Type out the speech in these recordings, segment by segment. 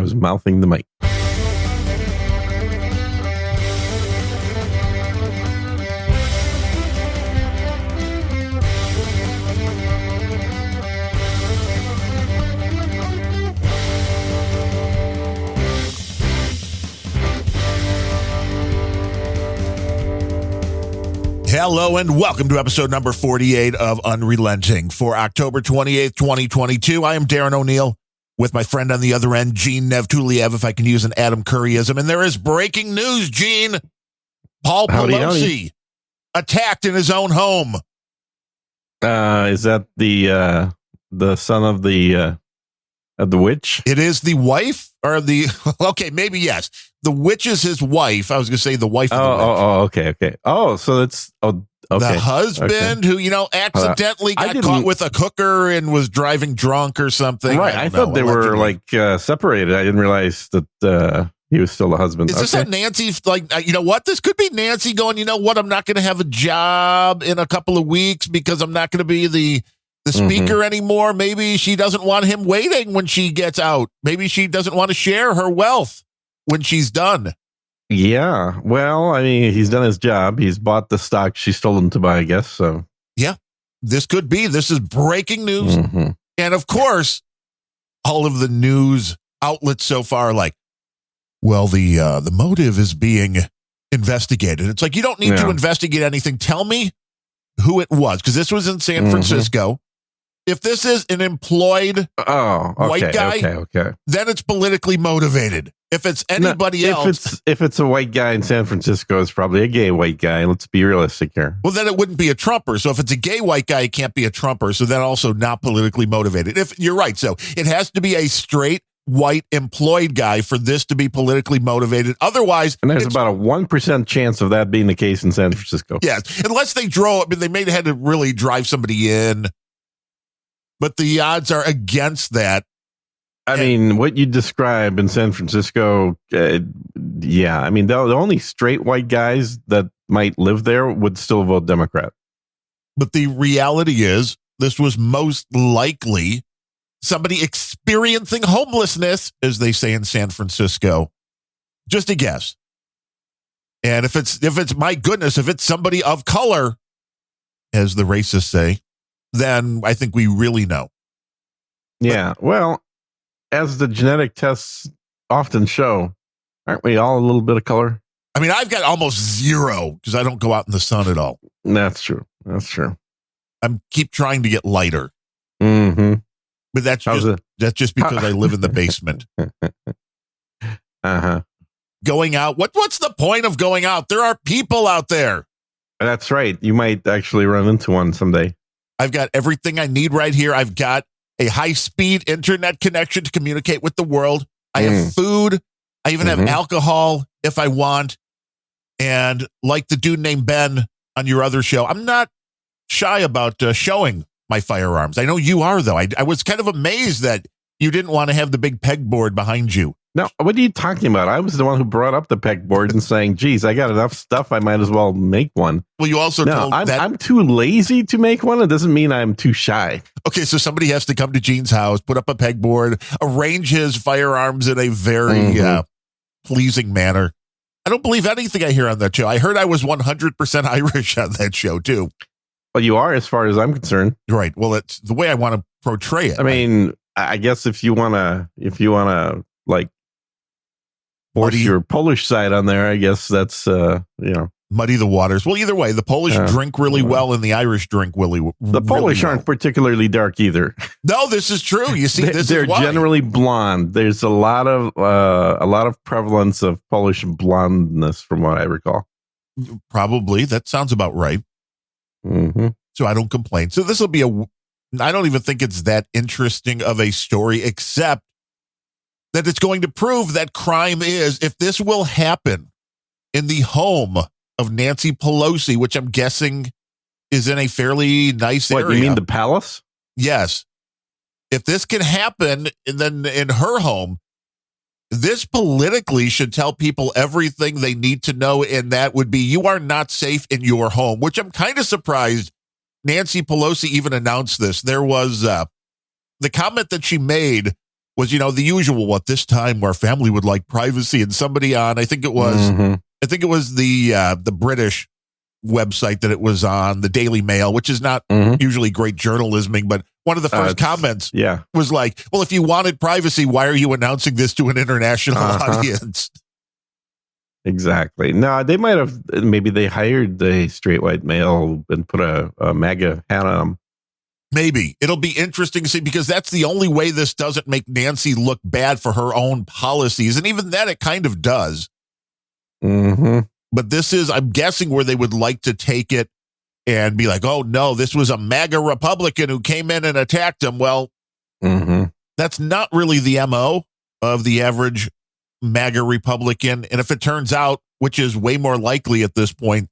was mouthing the mic. Hello and welcome to episode number 48 of Unrelenting for October 28th, 2022. I am Darren O'Neill with my friend on the other end, Gene Nevtuliev, if I can use an Adam Curryism. And there is breaking news, Gene. Paul Pelosi attacked in his own home. Is that the son of the witch? It is the wife or the, okay, maybe yes. The witch is his wife. I was going to say the wife of the witch. Okay. Oh, so that's, okay. The husband who, accidentally got caught with a cooker and was driving drunk or something. Right. I thought they were separated. I didn't realize that he was still the husband. Is this a Nancy, this could be Nancy going, you know what, I'm not going to have a job in a couple of weeks because I'm not going to be the speaker anymore. Maybe she doesn't want him waiting when she gets out. Maybe she doesn't want to share her wealth when she's done. Yeah. Well, I mean, he's done his job. He's bought the stock she's told him to buy, I guess. So yeah, this is breaking news. Mm-hmm. And of course, all of the news outlets so far are like, well, the motive is being investigated. It's like, you don't need to investigate anything. Tell me who it was. Because this was in San Francisco. If this is an employed white guy, then it's politically motivated. If it's anybody else. If it's a white guy in San Francisco, it's probably a gay white guy. Let's be realistic here. Well, then it wouldn't be a Trumper. So if it's a gay white guy, it can't be a Trumper. So then also not politically motivated. If you're right. So it has to be a straight white employed guy for this to be politically motivated. Otherwise, and there's about a 1% chance of that being the case in San Francisco. Yes. Unless they they may have had to really drive somebody in. But the odds are against that. I mean, what you describe in San Francisco, I mean, the only straight white guys that might live there would still vote Democrat. But the reality is, this was most likely somebody experiencing homelessness, as they say in San Francisco. Just a guess. And if it's my goodness, if it's somebody of color, as the racists say, then I think we really know. Yeah, well, as the genetic tests often show, aren't we all a little bit of color? I mean, I've got almost zero because I don't go out in the sun at all. That's true. I keep trying to get lighter. Mm-hmm. But that's just because I live in the basement. Going out. What's the point of going out? There are people out there. That's right. You might actually run into one someday. I've got everything I need right here. I've got a high-speed internet connection to communicate with the world. I have food. I even have alcohol if I want. And like the dude named Ben on your other show, I'm not shy about showing my firearms. I know you are, though. I was kind of amazed that you didn't want to have the big pegboard behind you. No, what are you talking about? I was the one who brought up the pegboard and saying, geez, I got enough stuff. I might as well make one. Well, you also told that I'm too lazy to make one. It doesn't mean I'm too shy. Okay, so somebody has to come to Gene's house, put up a pegboard, arrange his firearms in a very pleasing manner. I don't believe anything I hear on that show. I heard I was 100% Irish on that show, too. Well, you are, as far as I'm concerned. Right. Well, it's the way I want to portray it. I mean, I guess if you want to like force your Polish side on there, I guess that's, muddy the waters. Well, either way, the Polish drink really well and the Irish drink really the Polish aren't particularly dark either. No, this is true. You see, they're generally blonde. There's a lot of prevalence of Polish blondness from what I recall. Probably. That sounds about right. Mm-hmm. So I don't complain. So this will be I don't even think it's that interesting of a story, except that it's going to prove that crime is, if this will happen in the home of Nancy Pelosi, which I'm guessing is in a fairly nice area. What, you mean the palace? Yes. If this can happen and then in her home, this politically should tell people everything they need to know, and that would be, you are not safe in your home, which I'm kind of surprised Nancy Pelosi even announced this. There was the comment that she made was, the usual, what this time where family would like privacy, and somebody on, I think it was the British website that it was on, the Daily Mail, which is not usually great journalisming, but one of the first comments was like, well, if you wanted privacy, why are you announcing this to an international audience? Exactly. No, they might have, maybe they hired the straight white male and put a MAGA hat on him. Maybe. It'll be interesting to see, because that's the only way this doesn't make Nancy look bad for her own policies. And even then, it kind of does. But this is, I'm guessing, where they would like to take it and be like, oh, no, this was a MAGA Republican who came in and attacked him. Well, that's not really the MO of the average MAGA Republican. And if it turns out, which is way more likely at this point,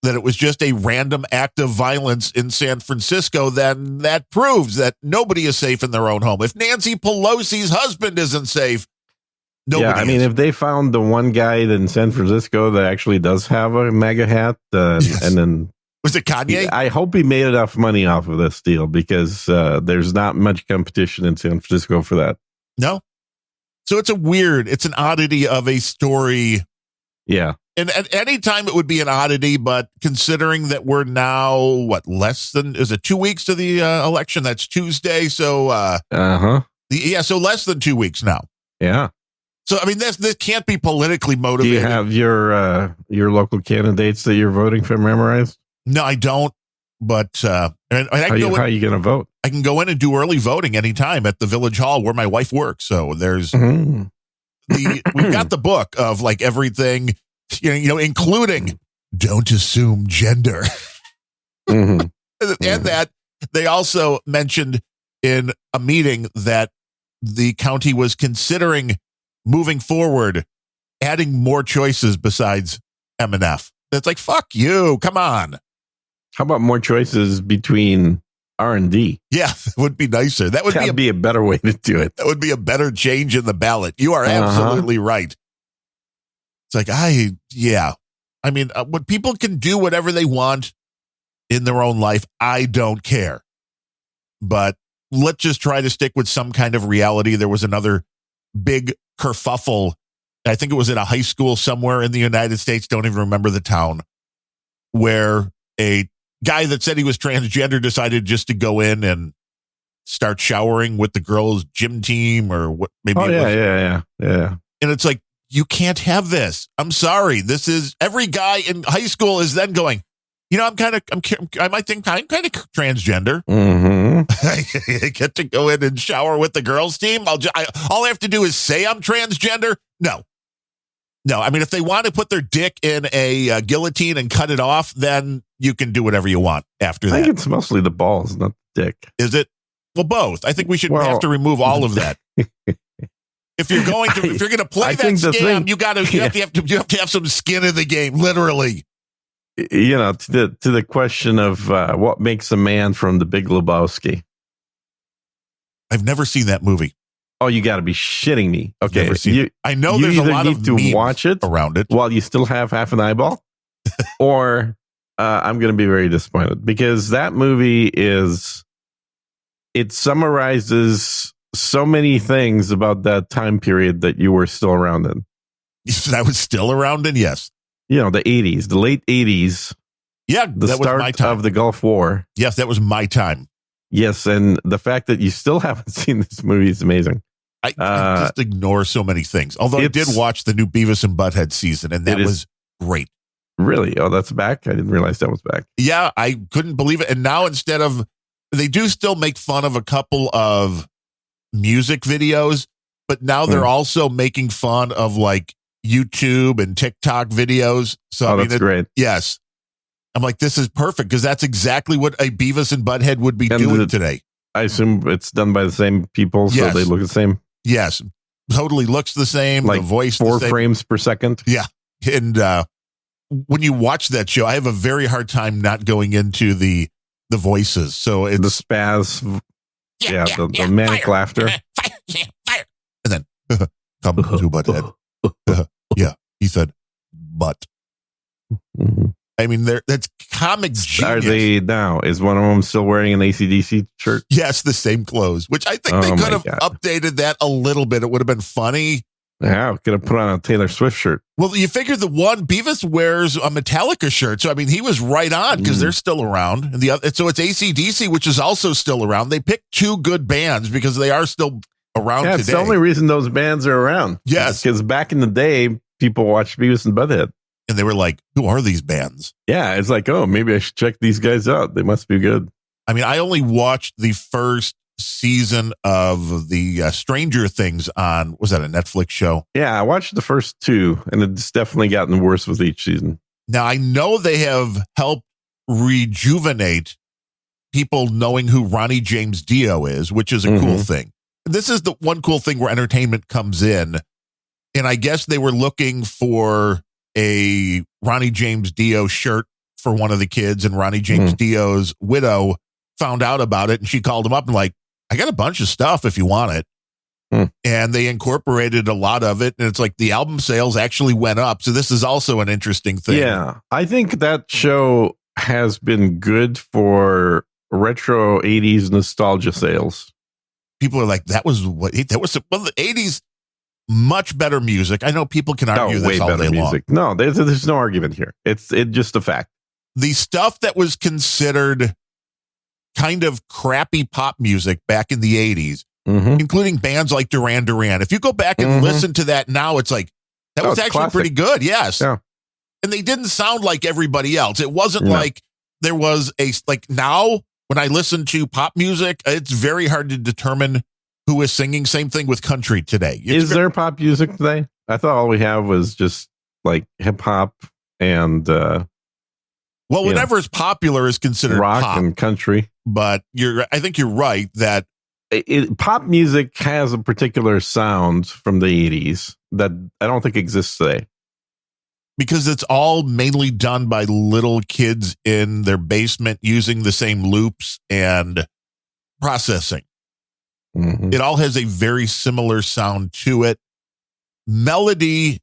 that it was just a random act of violence in San Francisco, then that proves that nobody is safe in their own home. If Nancy Pelosi's husband isn't safe, nobody is. If they found the one guy in San Francisco that actually does have a MAGA hat, and then was it Kanye? I hope he made enough money off of this deal, because there's not much competition in San Francisco for that. No. So it's an oddity of a story. Yeah. And at any time it would be an oddity, but considering that we're now, is it 2 weeks to the election? That's Tuesday. So, so less than 2 weeks now. Yeah. So, I mean, this can't be politically motivated. Do you have your local candidates that you're voting for memorized? No, I don't. But how are you going to vote? I can go in and do early voting anytime at the Village Hall where my wife works. So there's we've got the book of like everything, including don't assume gender. And that they also mentioned in a meeting that the county was considering moving forward, adding more choices besides M&F. It's like, fuck you. Come on. How about more choices between R&D? Yeah, it would be nicer. That would be a better way to do it. That would be a better change in the ballot. You are absolutely right. It's like, I mean, when people can do whatever they want in their own life, I don't care. But let's just try to stick with some kind of reality. There was another big kerfuffle. I think it was at a high school somewhere in the United States. Don't even remember the town, where a guy that said he was transgender decided just to go in and start showering with the girls' gym team or what. Maybe. Yeah. And it's like, you can't have this. I'm sorry. This is, every guy in high school is then going, I might think I'm kind of transgender. I get to go in and shower with the girls' team. All I have to do is say I'm transgender. No. I mean, if they want to put their dick in a guillotine and cut it off, then you can do whatever you want after that. I think it's mostly the balls, not the dick. Is it? Well, both. I think we should have to remove all of that. If you're going to play that scam, you have to have some skin in the game, literally. To the question of what makes a man from The Big Lebowski. I've never seen that movie. Oh, you got to be shitting me. Okay, never seen it. I know there's a lot of memes watch it around it while you still have half an eyeball, or I'm going to be very disappointed, because that movie it summarizes so many things about that time period that you were still around in. I was still around in, yes. The 80s, the late 80s. Yeah, the start of the Gulf War. Yes, that was my time. Yes, and the fact that you still haven't seen this movie is amazing. I just ignore so many things. Although I did watch the new Beavis and Butthead season, and that was great. Really? Oh, that's back? I didn't realize that was back. Yeah, I couldn't believe it. And now they do still make fun of a couple of music videos, but now they're also making fun of like YouTube and TikTok videos. So that's great. Yes. I'm like, this is perfect, because that's exactly what a Beavis and Butthead would be doing today. I assume it's done by the same people, so they look the same. Yes. Totally looks the same. Like the voice 4 frames per second. Yeah. And when you watch that show, I have a very hard time not going into the voices. So it's the spaz. The manic laughter. Fire. And then come to Butthead. Yeah. He said, but. I mean, that's comic genius. Are they now? Is one of them still wearing an AC/DC shirt? Yes, the same clothes, which I think they could have updated that a little bit. It would have been funny. Yeah, could have put on a Taylor Swift shirt. Well, you figure the one Beavis wears a Metallica shirt, so I mean he was right on because they're still around, and the other, so it's AC/DC, which is also still around. They picked two good bands because they are still around today. It's the only reason those bands are around. Yes, because back in the day, people watched Beavis and Butthead, and they were like, "Who are these bands?" Yeah, it's like, oh, maybe I should check these guys out. They must be good. I mean, I only watched the first season of the Stranger Things on, was that a Netflix show? Yeah, I watched the first two, and it's definitely gotten worse with each season. Now, I know they have helped rejuvenate people knowing who Ronnie James Dio is, which is a cool thing. This is the one cool thing where entertainment comes in, and I guess they were looking for a Ronnie James Dio shirt for one of the kids, and Ronnie James Dio's widow found out about it, and she called him up and like, I got a bunch of stuff if you want it. And they incorporated a lot of it. And it's like the album sales actually went up. So this is also an interesting thing. Yeah. I think that show has been good for retro 80s nostalgia sales. People are like, well, the 80s, much better music. I know people can argue this all day long. No, there's no argument here. It's just a fact. The stuff that was considered kind of crappy pop music back in the 80s, including bands like Duran Duran. If you go back and listen to that now, it's like, that was actually classic. Pretty good. Yes. Yeah. And they didn't sound like everybody else. It wasn't like there was now when I listen to pop music, it's very hard to determine who is singing. Same thing with country today. Is there pop music today? I thought all we have was just like hip hop and, well, whatever is popular is considered rock pop and country. But I think you're right that pop music has a particular sound from the 80s that I don't think exists today. Because it's all mainly done by little kids in their basement using the same loops and processing. It all has a very similar sound to it. Melody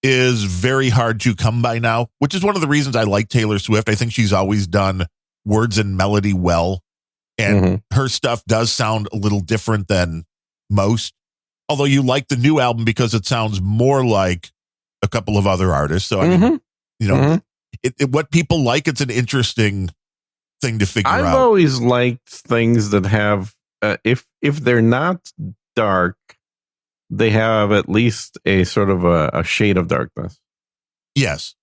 is very hard to come by now, which is one of the reasons I like Taylor Swift. I think she's always done words and melody well. And her stuff does sound a little different than most. Although you like the new album because it sounds more like a couple of other artists. So, I mean, what people like, it's an interesting thing to figure out. I've always liked things that have, if they're not dark, they have at least a sort of a shade of darkness. Yes.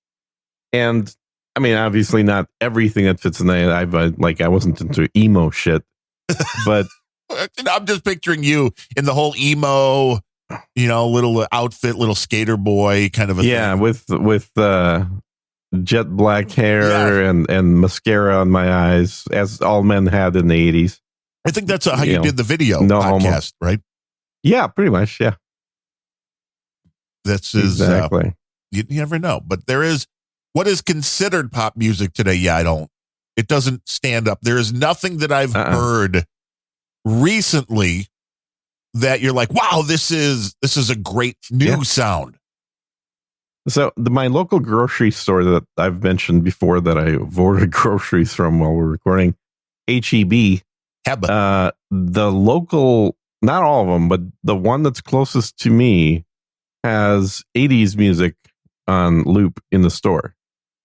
And I mean, obviously not everything that fits in there. I wasn't into emo shit, but I'm just picturing you in the whole emo, little outfit, little skater boy kind of a thing. with jet black hair and mascara on my eyes, as all men had in the 80s. I think that's how you did the video podcast, right? Yeah, pretty much. Yeah. This is exactly. You never know, but there is what is considered pop music today. Yeah, it doesn't stand up. There is nothing that I've heard recently that you're like, wow, this is a great new sound. So my local grocery store that I've mentioned before that I've ordered groceries from while we're recording, HEB, the local, not all of them, but the one that's closest to me has 80s music on loop in the store.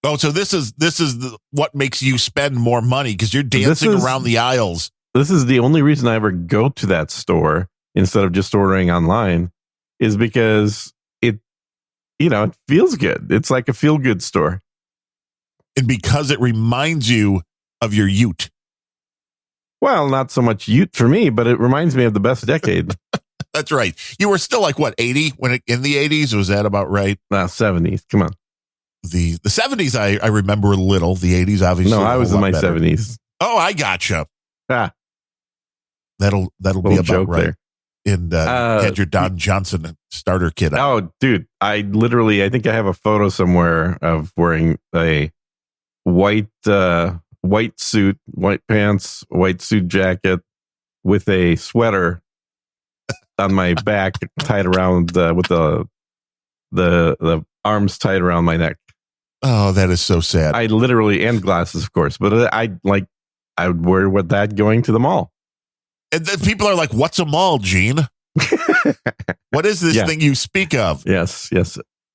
Oh, so this is what makes you spend more money because you're dancing around the aisles. This is the only reason I ever go to that store instead of just ordering online, is because it feels good. It's like a feel good store. And because it reminds you of your youth. Well, not so much youth for me, but it reminds me of the best decade. That's right. You were still like, what, 80 in the 80s? Was that about right? 70s. Come on. The 70s, I remember a little. The 80s, obviously. No, I was in my 70s. Oh, I gotcha. That'll be about right. There. And had your Don Johnson starter kit on. Oh, dude, I think I have a photo somewhere of wearing a white suit, white pants, white suit jacket with a sweater on my back tied around with the arms tied around my neck. Oh, that is so sad. I literally, and glasses, of course, but I would wear with that going to the mall. And then people are like, what's a mall, Gene? What is this thing you speak of? Yes.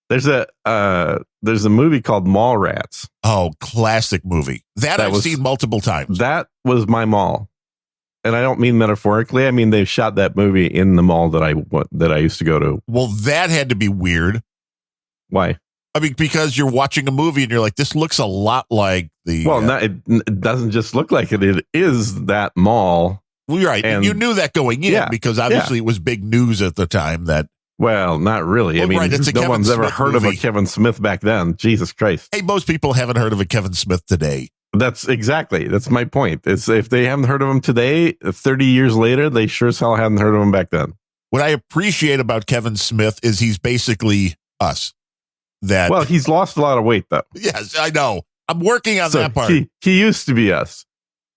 There's a movie called Mallrats. Oh, classic movie. That I've seen multiple times. That was my mall. And I don't mean metaphorically. I mean, they shot that movie in the mall that I used to go to. Well, that had to be weird. Why? I mean, because you're watching a movie and you're like, this looks a lot like the... Well, it doesn't just look like it. It is that mall. Well, you're right. And you knew that going in because obviously it was big news at the time that... Well, not really. Well, I mean, no one's ever heard of a Kevin Smith back then. Jesus Christ. Hey, most people haven't heard of a Kevin Smith today. That's my point. It's if they haven't heard of him today, 30 years later, they sure as hell hadn't heard of him back then. What I appreciate about Kevin Smith is he's basically us. Well, he's lost a lot of weight, though. Yes, I know. I'm working on that part. He used to be us.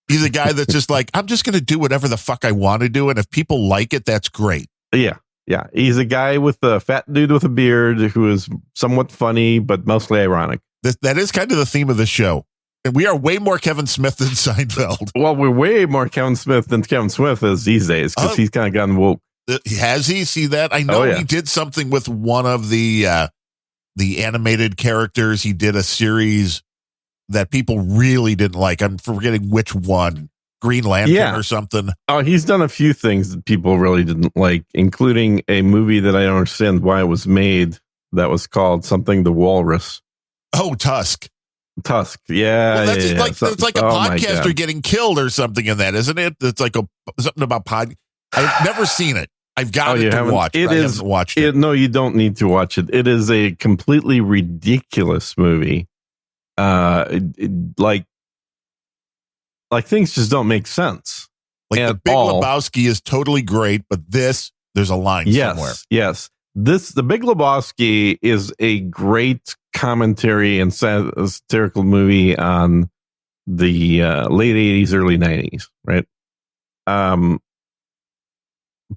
He's a guy that's just like, I'm just going to do whatever the fuck I want to do. And if people like it, that's great. Yeah. He's a guy with a fat dude with a beard who is somewhat funny, but mostly ironic. That is kind of the theme of the show. And we are way more Kevin Smith than Seinfeld. Well, we're way more Kevin Smith than Kevin Smith is these days because he's kind of gotten woke. Has he? See that? I know he did something with one of the animated characters. He did a series that people really didn't like. I'm forgetting which one. Green Lantern or something. Oh, he's done a few things that people really didn't like, including a movie that I don't understand why it was made that was called something The Walrus. Oh, Tusk. Yeah. Well, it's like a podcaster getting killed or something in that, isn't it? It's like something about I've never seen it. I've got it to watch. I haven't watched it. No, you don't need to watch it. It is a completely ridiculous movie. Like things just don't make sense. Like The Big Lebowski is totally great, but there's a line somewhere. Yes. The Big Lebowski is a great commentary and satirical movie on the late 80s, early 90s, right?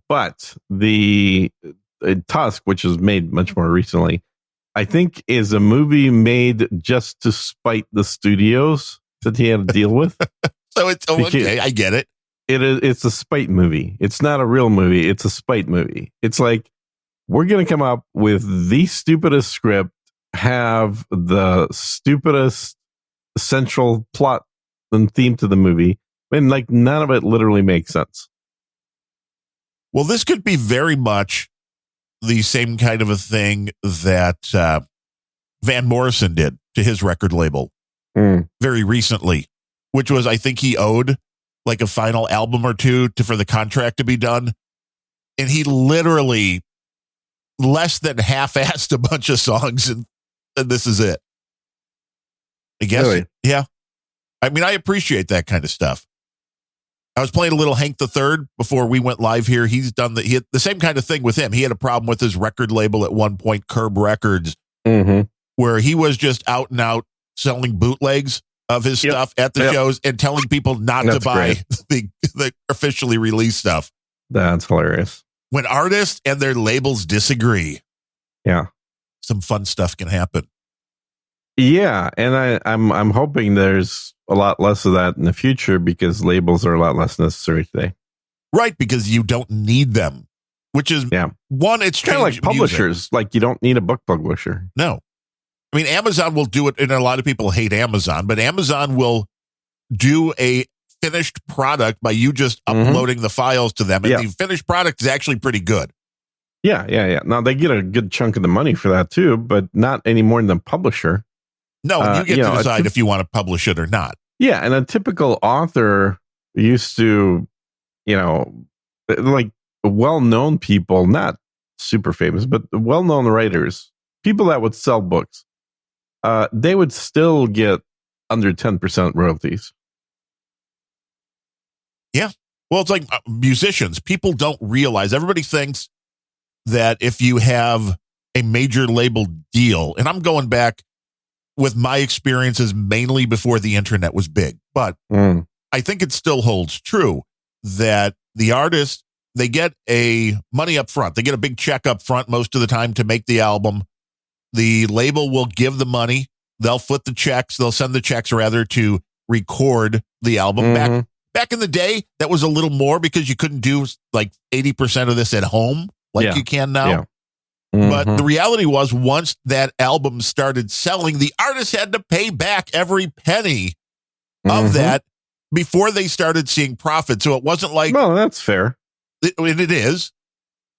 But the Tusk, which was made much more recently, I think is a movie made just to spite the studios that he had to deal with. So it's okay. I get it. It's a spite movie. It's not a real movie. It's a spite movie. It's like, we're going to come up with the stupidest script, have the stupidest central plot and theme to the movie, and like none of it literally makes sense. Well, this could be very much the same kind of a thing that Van Morrison did to his record label very recently, which was, I think he owed like a final album or two for the contract to be done. And he literally less than half-assed a bunch of songs, and this is it. I guess. Really? Yeah. I mean, I appreciate that kind of stuff. I was playing a little Hank the Third before we went live here. He's done the same kind of thing with him. He had a problem with his record label at one point, Curb Records, where he was just out and out selling bootlegs of his stuff at the shows and telling people not to buy the officially released stuff. That's hilarious. When artists and their labels disagree, some fun stuff can happen. Yeah, and I'm hoping there's a lot less of that in the future because labels are a lot less necessary today. Right, because you don't need them, which is one. It's kind of like publishers. Music. Like you don't need a book publisher. No, I mean Amazon will do it, and a lot of people hate Amazon, but Amazon will do a finished product by you just uploading the files to them, and the finished product is actually pretty good. Yeah. Now they get a good chunk of the money for that too, but not any more than the publisher. No, and you get to decide if you want to publish it or not. Yeah, and a typical author used to, like well-known people, not super famous, but well-known writers, people that would sell books, they would still get under 10% royalties. Yeah. Well, it's like musicians. People don't realize, everybody thinks that if you have a major label deal, and I'm going back with my experiences mainly before the internet was big, but I think it still holds true that the artist, they get a money up front. They get a big check up front most of the time to make the album. The label will give the money they'll foot the checks. They'll send the checks rather to record the album. Back in the day, that was a little more because you couldn't do like 80% of this at home like you can now. Yeah. But the reality was, once that album started selling, the artist had to pay back every penny of that before they started seeing profit. So it wasn't like, well, that's fair. It is.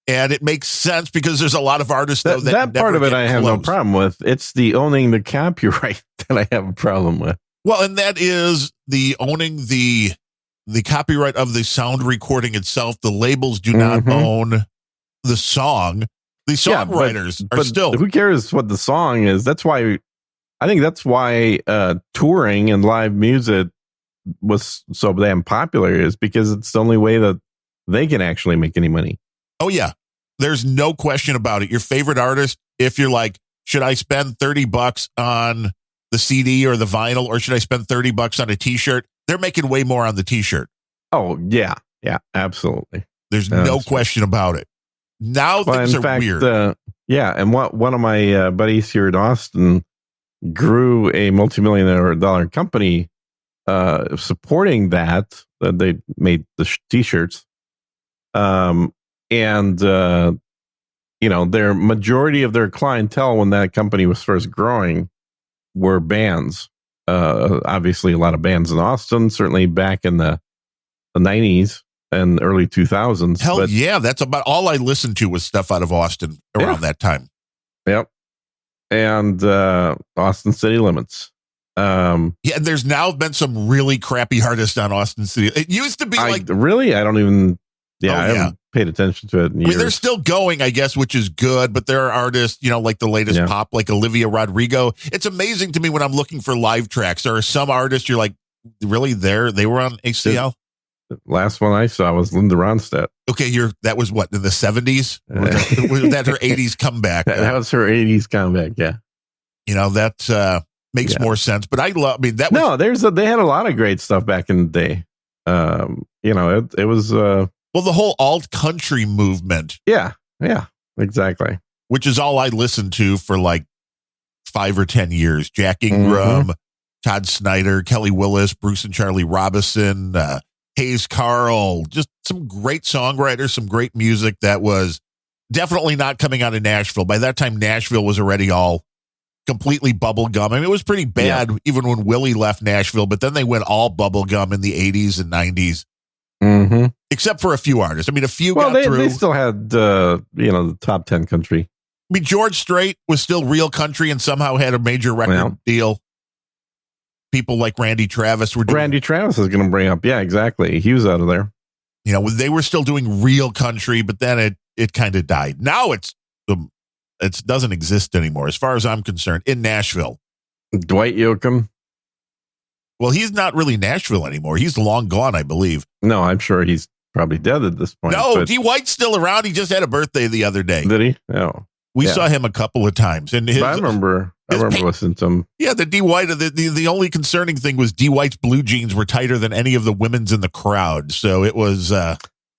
And it makes sense because there's a lot of artists though, that part of it I have no problem with. It's the owning the copyright that I have a problem with. Well, and that is the owning the copyright of the sound recording itself. The labels do not own the song. The songwriters are still. Who cares what the song is? That's why I think that's why touring and live music was so damn popular, is because it's the only way that they can actually make any money. Oh, yeah. There's no question about it. Your favorite artist, if you're like, should I spend $30 on the CD or the vinyl, or should I spend $30 on a T-shirt? They're making way more on the T-shirt. Oh, yeah. Yeah, absolutely. There's no question about it. Now things are weird. And one of my buddies here in Austin grew a multi-million-dollar company supporting that. They made the T-shirts. Their majority of their clientele when that company was first growing were bands. Obviously, a lot of bands in Austin, certainly back in the 90s and early 2000s. Hell yeah, that's about all I listened to was stuff out of Austin around that time. Yep. And Austin City Limits. And there's now been some really crappy artists on Austin City. It used to be I don't even... I haven't paid attention to it in years. I mean, they're still going, I guess, which is good, but there are artists, like the latest pop, like Olivia Rodrigo. It's amazing to me when I'm looking for live tracks. There are some artists you're like, really, they were on ACL? The last one I saw was Linda Ronstadt. Okay, that was what, in the 70s? Was that her 80s comeback? That was her 80s comeback, yeah. That makes more sense. But they had a lot of great stuff back in the day. It was... Well, the whole alt country movement. Yeah, exactly. Which is all I listened to for like 5 or 10 years. Jack Ingram, Todd Snyder, Kelly Willis, Bruce and Charlie Robinson, Hayes Carl. Just some great songwriters, some great music that was definitely not coming out of Nashville. By that time, Nashville was already all completely bubblegum. I mean, it was pretty bad even when Willie left Nashville, but then they went all bubblegum in the 80s and 90s. Except for a few artists. I mean, a few got through. They still had, the top 10 country. I mean, George Strait was still real country and somehow had a major record deal. People like Randy Travis were doing. Randy Travis is going to bring up. Yeah, exactly. He was out of there. They were still doing real country, but then it kind of died. Now it doesn't exist anymore, as far as I'm concerned, in Nashville. Dwight Yoakam. Well, he's not really Nashville anymore. He's long gone, I believe. No, I'm sure he's probably dead at this point. No, D. White's still around. He just had a birthday the other day. Did he? Oh. We saw him a couple of times. And I remember listening to him. Yeah, the D. White, the only concerning thing was D. White's blue jeans were tighter than any of the women's in the crowd. So it was...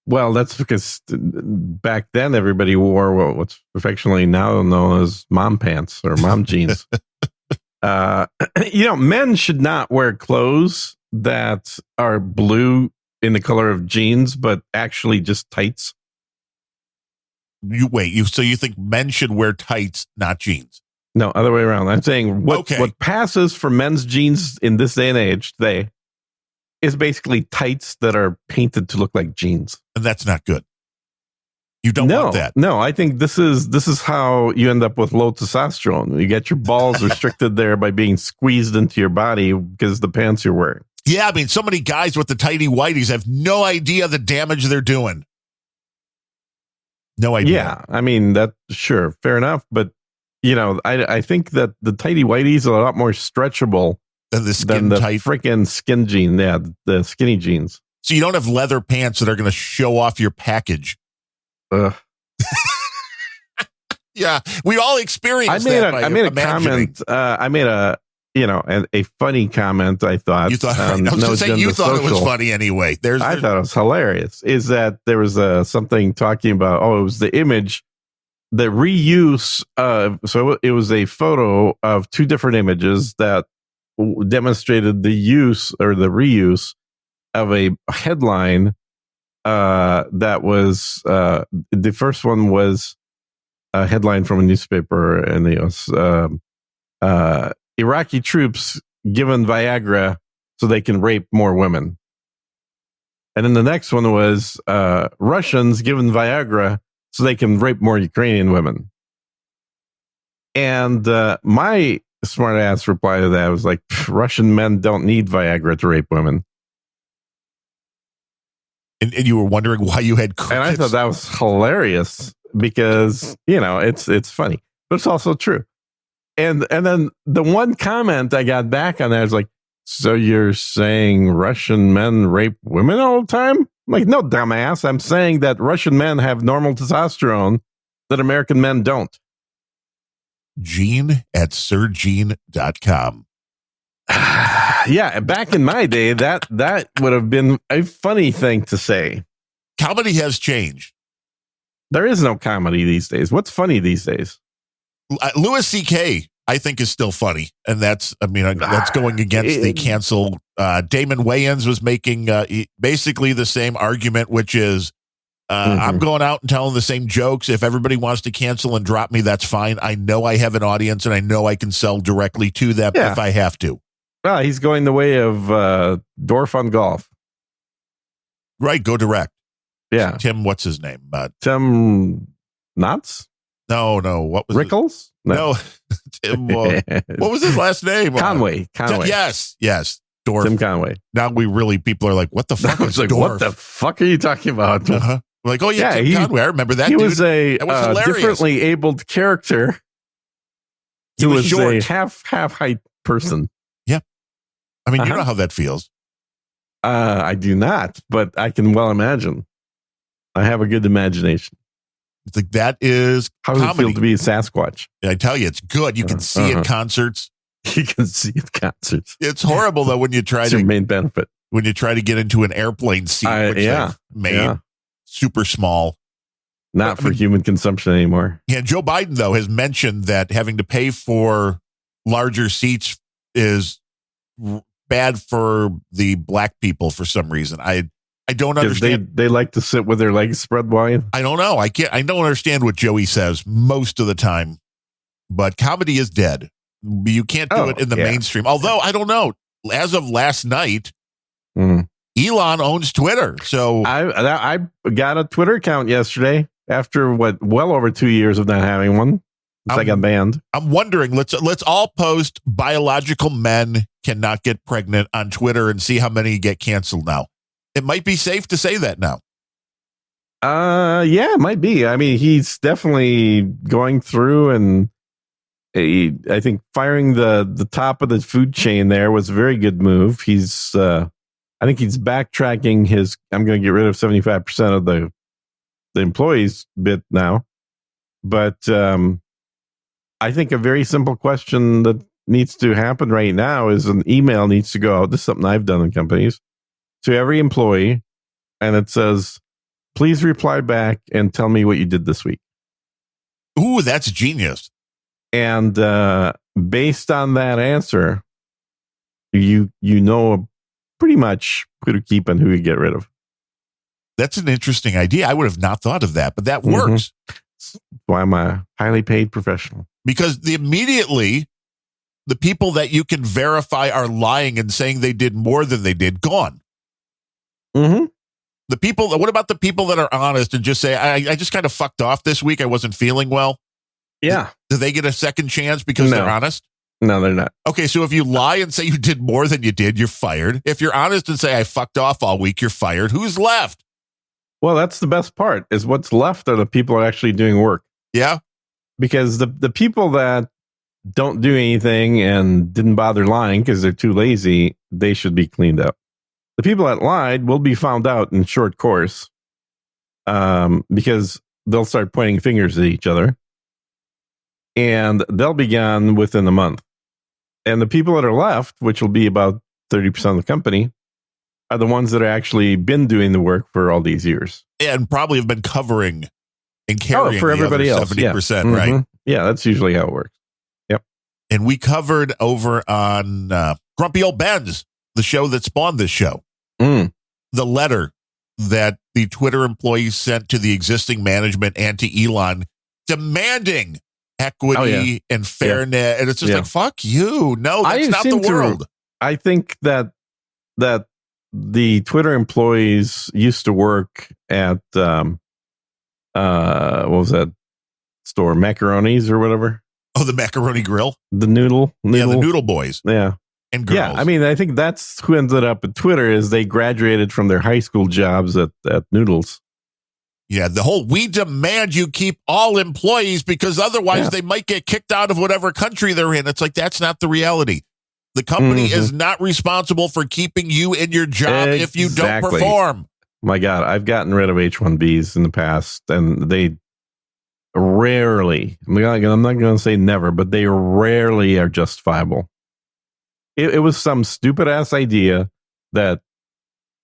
Well, that's because back then everybody wore what's affectionately now known as mom pants or mom jeans. Men should not wear clothes that are blue in the color of jeans, but actually just tights. So you think men should wear tights, not jeans? No, other way around. I'm saying what passes for men's jeans in this day and age today is basically tights that are painted to look like jeans. And that's not good. You don't want that. No, I think this is how you end up with low testosterone. You get your balls restricted there by being squeezed into your body because of the pants you're wearing. Yeah, I mean, so many guys with the tighty whities have no idea the damage they're doing. No idea. Yeah, I mean, sure, fair enough. But, I think that the tighty whities are a lot more stretchable than the freaking skin jean. Yeah, the skinny jeans. So you don't have leather pants that are going to show off your package. Yeah, we all experienced that. I made a comment. I made a funny comment. I thought you thought. I was going to say you thought it was funny anyway. I thought it was hilarious. Is that there was something talking about? Oh, it was the image the reuse of, so it was a photo of two different images that demonstrated the use or the reuse of a headline that was the first one was a headline from a newspaper, and it was Iraqi troops given Viagra so they can rape more women. And then the next one was Russians given Viagra so they can rape more Ukrainian women. And my smart ass reply to that was like, Russian men don't need Viagra to rape women. And you were wondering why you had crickets. And I thought that was hilarious because, it's funny, but it's also true. And then the one comment I got back on that is like, so you're saying Russian men rape women all the time? I'm like, no, dumbass. I'm saying that Russian men have normal testosterone that American men don't. Gene at SirGene.com. Yeah, back in my day, that would have been a funny thing to say. Comedy has changed. There is no comedy these days. What's funny these days? Louis C.K., I think, is still funny. And that's going against the cancel. Damon Wayans was making basically the same argument, which is, I'm going out and telling the same jokes. If everybody wants to cancel and drop me, that's fine. I know I have an audience and I know I can sell directly to them if I have to. Well, he's going the way of Dorf on golf. Right, go direct. Yeah. Tim, what's his name? Tim Knotts? No. What was Rickles? No. Tim, what was his last name? Conway. Yes. Dorf. Tim Conway. Now people are like, what the fuck is like, Dorf? What the fuck are you talking about? Uh-huh. Like, oh yeah, Tim Conway. I remember that. He dude. Was a was differently abled character. He was a half height person. Yeah. I mean, you know how that feels. I do not, but I can well imagine. I have a good imagination. It's like that is how does it feel to be a Sasquatch? I tell you, it's good. You can see in concerts. You can see in concerts. It's horrible though when you try your main benefit. When you try to get into an airplane seat, which they've made super small. Not for human consumption anymore. Yeah, Joe Biden though has mentioned that having to pay for larger seats is bad for the black people for some reason. I don't understand. They like to sit with their legs spread wide. I don't know. I don't understand what Joey says most of the time. But comedy is dead. You can't do it in the mainstream. Although I don't know. As of last night, Elon owns Twitter. So I got a Twitter account yesterday after well over 2 years of not having one. I got banned. I'm wondering. Let's all post biological men cannot get pregnant on Twitter and see how many get canceled now. It might be safe to say that now. Yeah, it might be. I mean, he's definitely going through, and I think firing the top of the food chain there was a very good move. I think he's backtracking his. I'm going to get rid of 75% of the employees bit now, but I think a very simple question that needs to happen right now is an email needs to go out. This is something I've done in companies, to every employee, and it says, please reply back and tell me what you did this week. Ooh, that's genius. And based on that answer, you know pretty much who to keep and who to get rid of. That's an interesting idea. I would have not thought of that, but that works. That's why I'm a highly paid professional. Because the people that you can verify are lying and saying they did more than they did, gone. Mm-hmm. What about the people that are honest and just say, I just kind of fucked off this week. I wasn't feeling well. Yeah. Do they get a second chance because they're honest? No, they're not. Okay, so if you lie and say you did more than you did, you're fired. If you're honest and say I fucked off all week, you're fired. Who's left? Well, that's the best part, is what's left are the people who are actually doing work. Yeah. Because the people that don't do anything and didn't bother lying because they're too lazy, they should be cleaned up. The people that lied will be found out in short course, because they'll start pointing fingers at each other, and they'll be gone within a month. And the people that are left, which will be about 30% of the company, are the ones that have actually been doing the work for all these years. And probably have been covering and carrying for everybody the else, other 70%, right? Yeah, that's usually how it works. Yep. And we covered over on Grumpy Old Ben's, the show that spawned this show, the letter that the Twitter employees sent to the existing management and to Elon demanding equity and fairness. And it's just like, fuck you. No, that's not the world. I think that the Twitter employees used to work at what was that store? Macaroni's or whatever. Oh, the Macaroni Grill? The noodle. Yeah, the Noodle Boys. Yeah. And girls. Yeah, I mean, I think that's who ended up at Twitter is they graduated from their high school jobs at Noodles. Yeah, the whole we demand you keep all employees because otherwise they might get kicked out of whatever country they're in. It's like, that's not the reality. The company is not responsible for keeping you in your job if you don't perform. My God, I've gotten rid of H-1Bs in the past, and they rarely, I'm not going to say never, but they rarely are justifiable. It was some stupid-ass idea that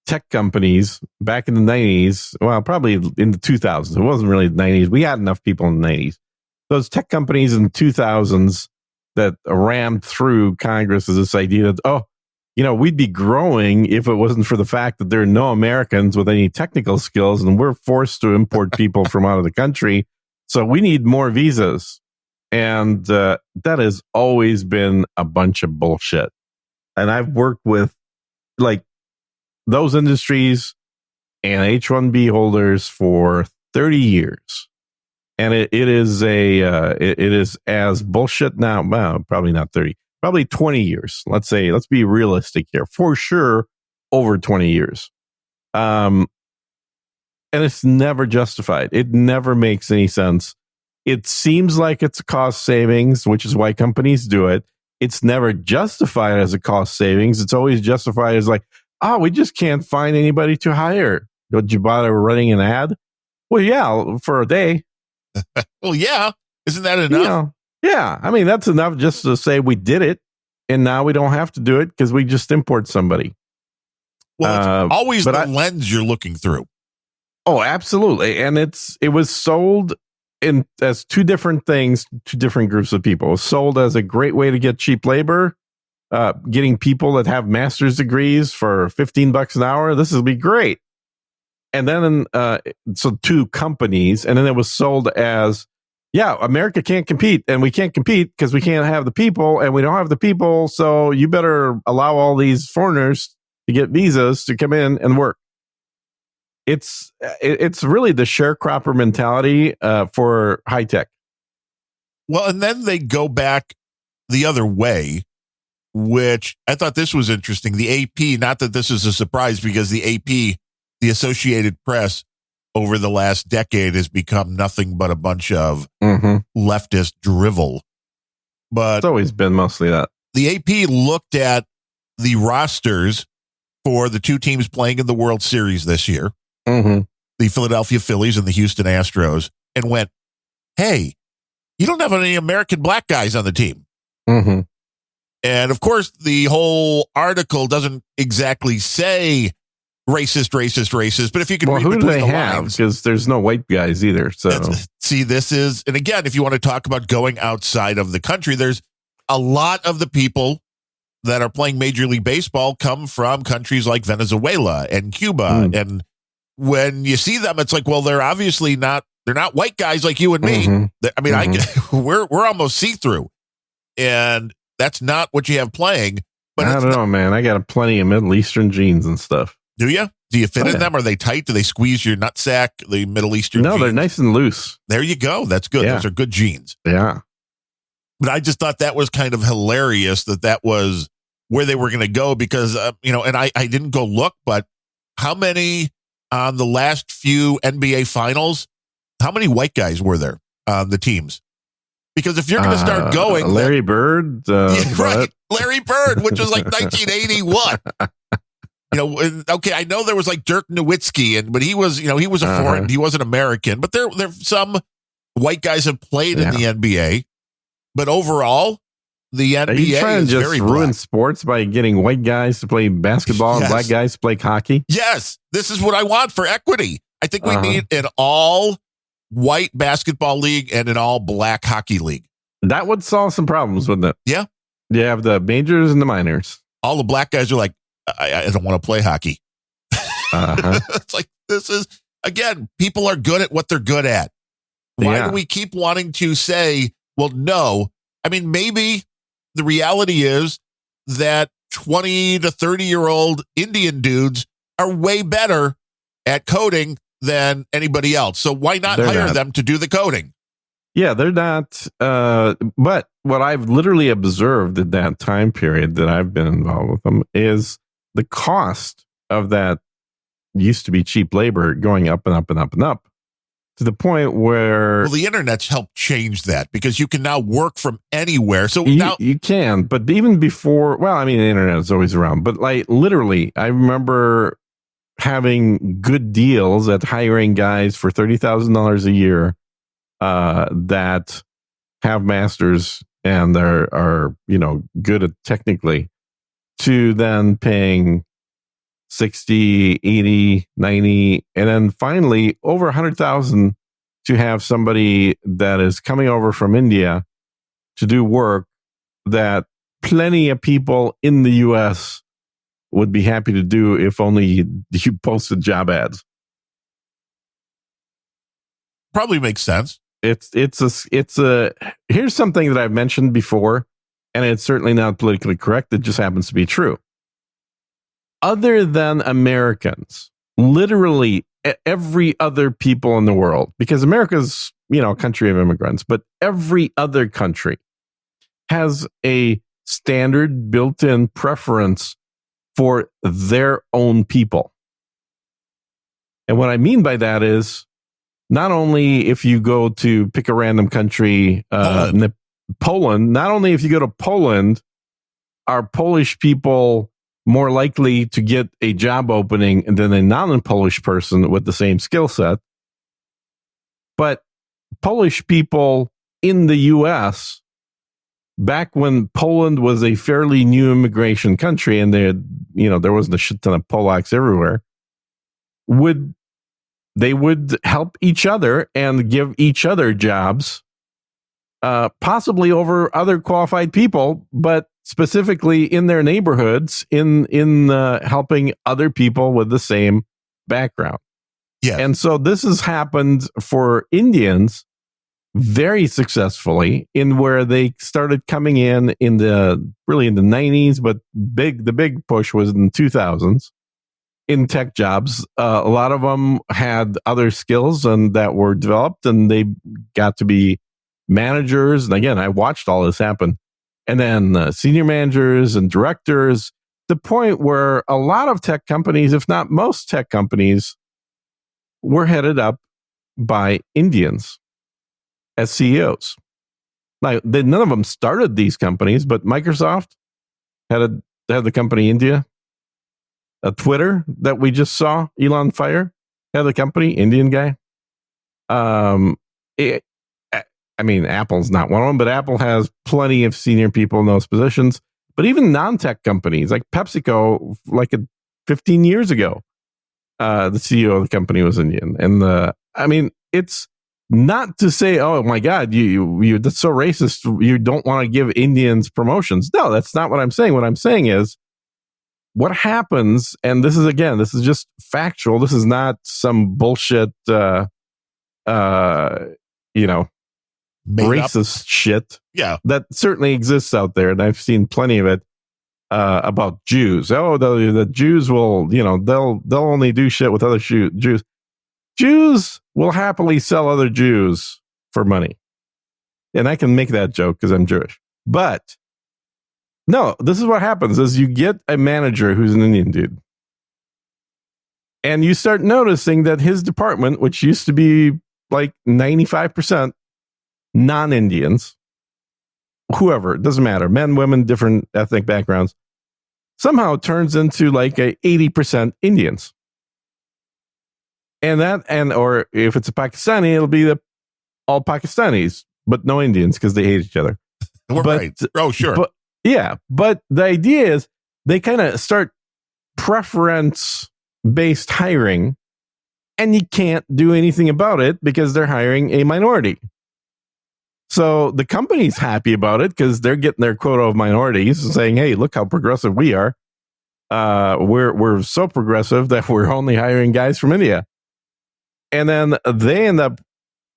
tech companies back in the 90s, well, probably in the 2000s, it wasn't really the 90s. We had enough people in the 90s. Those tech companies in the 2000s that rammed through Congress is this idea that, we'd be growing if it wasn't for the fact that there are no Americans with any technical skills and we're forced to import people from out of the country. So we need more visas. And that has always been a bunch of bullshit. And I've worked with like those industries and H-1B holders for 30 years. And it is as bullshit now. Well, probably not 30, probably 20 years. Let's be realistic here. For sure, over 20 years. And it's never justified. It never makes any sense. It seems like it's a cost savings, which is why companies do it. It's never justified as a cost savings. It's always justified as like, we just can't find anybody to hire. Would you bother running an ad? Well, yeah, for a day. Well, yeah. Isn't that enough? Yeah. I mean, that's enough just to say we did it, and now we don't have to do it because we just import somebody. Well, it's always the lens you're looking through. Oh, absolutely. And it was sold as two different things to different groups of people. It was sold as a great way to get cheap labor, getting people that have master's degrees for $15 an hour. This will be great. And then, so two companies, and then it was sold as, America can't compete, and we can't compete because we can't have the people, and we don't have the people. So you better allow all these foreigners to get visas to come in and work. It's really the sharecropper mentality for high tech. Well, and then they go back the other way, which I thought this was interesting. The AP, not that this is a surprise, because the AP, the Associated Press, over the last decade has become nothing but a bunch of leftist drivel. But it's always been mostly that. The AP looked at the rosters for the two teams playing in the World Series this year, the Philadelphia Phillies and the Houston Astros, and went, hey, you don't have any American black guys on the team. And of course, the whole article doesn't exactly say racist, but if you can read who do between they the have? lines, because there's no white guys either. So see, this is, and again, if you want to talk about going outside of the country, there's a lot of the people that are playing Major League Baseball come from countries like Venezuela and Cuba. And when you see them, it's like, well, they're obviously not, they're not white guys like you and me. I mean, we're almost see-through, and that's not what you have playing. But I don't know, man. I got plenty of Middle Eastern jeans and stuff. Do you? Do you fit in them? Are they tight? Do they squeeze your nutsack? The Middle Eastern jeans? They're nice and loose. There you go. That's good. Yeah. Those are good jeans. Yeah. But I just thought that was kind of hilarious that was where they were going to go, because, and I didn't go look, but how many on the last few NBA finals, how many white guys were there on the teams? Because if you're going to start going, Larry Bird, right, Larry Bird, which was like 1981. Okay, I know there was like Dirk Nowitzki, but he was, he was a foreign, he wasn't American, but there some white guys have played in the NBA, but overall, the NBA Are you trying is to just very ruin black. sports by getting white guys to play basketball and black guys to play hockey? Yes, this is what I want for equity. I think we need an all white basketball league and an all black hockey league. That would solve some problems, wouldn't it? Yeah. You have the majors and the minors. All the black guys are like, I don't want to play hockey. Uh-huh. It's like, this is, again, people are good at what they're good at. Why do we keep wanting to say, well, no? I mean, maybe the reality is that 20 to 30-year-old Indian dudes are way better at coding than anybody else. So why not hire them to do the coding? Yeah, they're not. But what I've literally observed in that time period that I've been involved with them is the cost of that used to be cheap labor going up and up and up and up to the point where... Well, the internet's helped change that because you can now work from anywhere. So now you can, but even before, well, I mean, the internet is always around, but like literally, I remember having good deals at hiring guys for $30,000 a year that have masters and are good at technically, to then paying 60, 80, 90, and then finally over 100,000 to have somebody that is coming over from India to do work that plenty of people in the US would be happy to do if only you posted job ads. Probably makes sense. It's a here's something that I've mentioned before, and it's certainly not politically correct. It just happens to be true. Other than Americans, literally every other people in the world, because America's, a country of immigrants, but every other country has a standard built-in preference for their own people. And what I mean by that is not only if you go to pick a random country, Poland, not only if you go to Poland, are Polish people more likely to get a job opening than a non-Polish person with the same skill set. But Polish people in the U.S., back when Poland was a fairly new immigration country and there wasn't a shit ton of Polacks everywhere, would help each other and give each other jobs, possibly over other qualified people, but specifically in their neighborhoods, in helping other people with the same background. Yeah. And so this has happened for Indians very successfully, in where they started coming in the 90s, but the big push was in the 2000s in tech jobs. A lot of them had other skills and that were developed, and they got to be managers. And again, I watched all this happen. And then senior managers and directors, the point where a lot of tech companies, if not most tech companies, were headed up by Indians as CEOs. Now, none of them started these companies, but Microsoft had the company India. Twitter that we just saw, Elon fire, had the company, Indian guy. Apple's not one of them, but Apple has plenty of senior people in those positions. But even non-tech companies like PepsiCo, 15 years ago, the CEO of the company was Indian. And it's not to say, oh my God, you that's so racist. You don't want to give Indians promotions. No, that's not what I'm saying. What I'm saying is what happens, and this is just factual. This is not some bullshit, racist shit. Yeah, that certainly exists out there, and I've seen plenty of it about Jews. Oh, the Jews will, they'll only do shit with other Jews. Jews will happily sell other Jews for money, and I can make that joke because I'm Jewish. But no, this is what happens: is you get a manager who's an Indian dude, and you start noticing that his department, which used to be like 95% non-Indians, whoever, it doesn't matter, men, women, different ethnic backgrounds, somehow turns into like a 80% Indians. Or if it's a Pakistani, it'll be all Pakistanis, but no Indians because they hate each other. Right. Oh, sure. But the idea is they kind of start preference-based hiring, and you can't do anything about it because they're hiring a minority. So the company's happy about it because they're getting their quota of minorities and saying, hey, look how progressive we are. We're so progressive that we're only hiring guys from India. And then they end up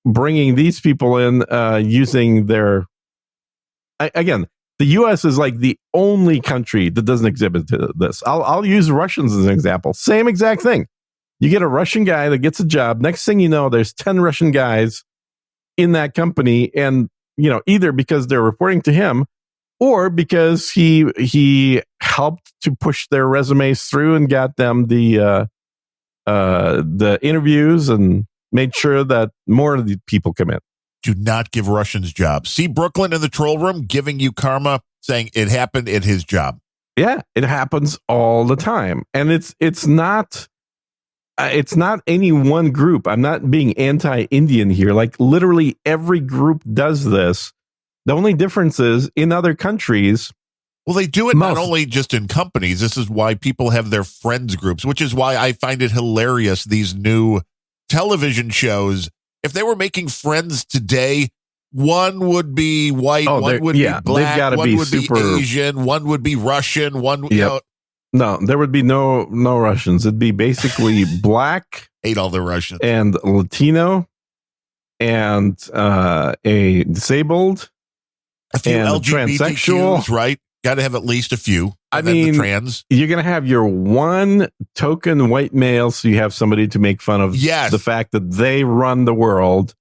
bringing these people in using their... Again, the U.S. is like the only country that doesn't exhibit this. I'll use Russians as an example. Same exact thing. You get a Russian guy that gets a job. Next thing you know, there's 10 Russian guys in that company, and either because they're reporting to him or because he helped to push their resumes through and got them the interviews and made sure that more of the people come in. Do not give Russians jobs. See Brooklyn in the troll room giving you karma, saying it happened at his job. Yeah, it happens all the time, and it's not any one group. I'm not being anti-Indian here. Like literally every group does this. The only difference is in other countries. Well, they do it not only just in companies. This is why people have their friends groups, which is why I find it hilarious. These new television shows, if they were making friends today, one would be white, one would be black, one would be Asian, one would be Russian, one. No, there would be no Russians. It'd be basically black. Hate all the Russians. And Latino and a disabled. A few and LGBTQs, right? Got to have at least a few. I mean, the trans. You're going to have your one token white male, so you have somebody to make fun of the fact that they run the world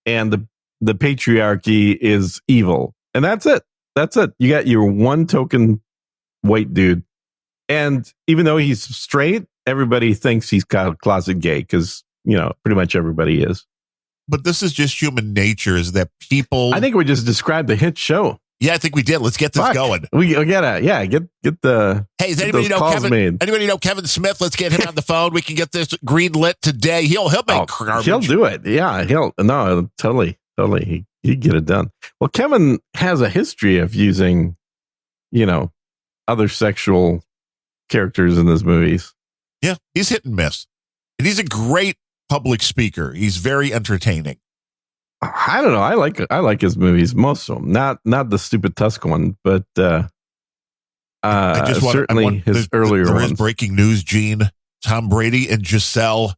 and the patriarchy is evil. And that's it. That's it. You got your one token white dude. And even though he's straight, everybody thinks he's closet gay because, pretty much everybody is. But this is just human nature, is that people... I think we just described the hit show. Yeah, I think we did. Let's get this going. We gotta, get the... Hey, does anybody know Kevin? Anybody know Kevin Smith? Let's get him on the phone. We can get this green lit today. He'll make garbage. He'll do it. Yeah, totally. He'd get it done. Well, Kevin has a history of using, other sexual characters in his movies. Yeah, he's hit and miss. And he's a great public speaker. He's very entertaining. I don't know. I like his movies, most of them. Not the stupid Tusk one, but certainly his earlier ones. There is breaking news, Gene. Tom Brady and Giselle,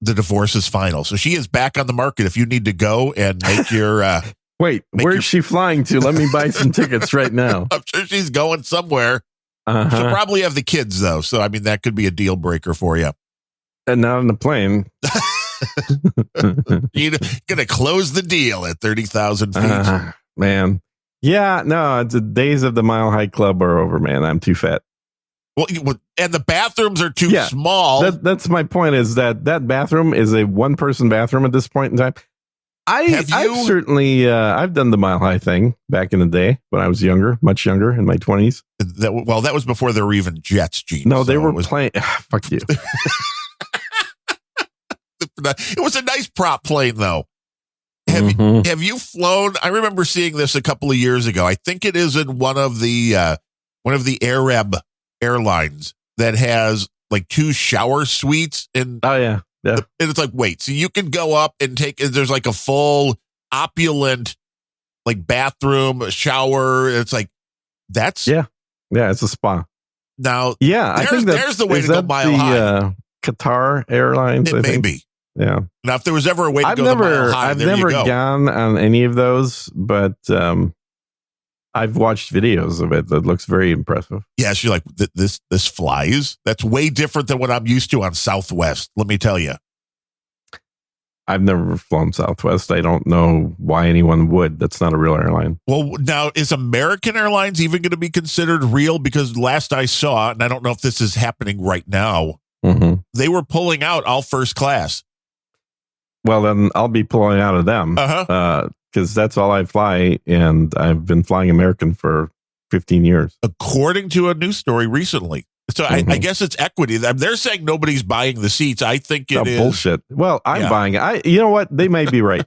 the divorce is final. So she is back on the market if you need to go and make your... Wait, where's she flying to? Let me buy some tickets right now. I'm sure she's going somewhere. Uh-huh. She'll probably have the kids, though. So, I mean, that could be a deal breaker for you. And not on the plane. You're going to close the deal at 30,000 feet. Man. Yeah, no, the days of the Mile High Club are over, man. I'm too fat. Well, and the bathrooms are too small. That's my point, is that bathroom is a one-person bathroom at this point in time. I've certainly I've done the Mile High thing back in the day when I was younger, much younger, in my 20s. That was before there were even jets, Gene. No, they were playing. Fuck you. It was a nice prop plane, though. Have you flown? I remember seeing this a couple of years ago. I think it is in one of the Arab airlines that has like 2 shower suites. And yeah. And it's like, wait, so you can go up and there's like a full opulent like bathroom, a shower. It's like, that's... Yeah, it's a spa. Now, I think there's the way to go Mile High. Qatar Airlines, it may be. Yeah. Now, if there was ever a way to go Mile High, I've never gone on any of those, but I've watched videos of it. That looks very impressive. Yeah, so you're like, this flies? That's way different than what I'm used to on Southwest, let me tell you. I've never flown Southwest. I don't know why anyone would. That's not a real airline. Well, now, is American Airlines even going to be considered real? Because last I saw, and I don't know if this is happening right now, they were pulling out all first class. Well, then I'll be pulling out of them. Because that's all I fly, and I've been flying American for 15 years. According to a news story recently. So I guess it's equity. They're saying nobody's buying the seats. I think it is. Bullshit. Well, I'm buying it. You know what? They may be right.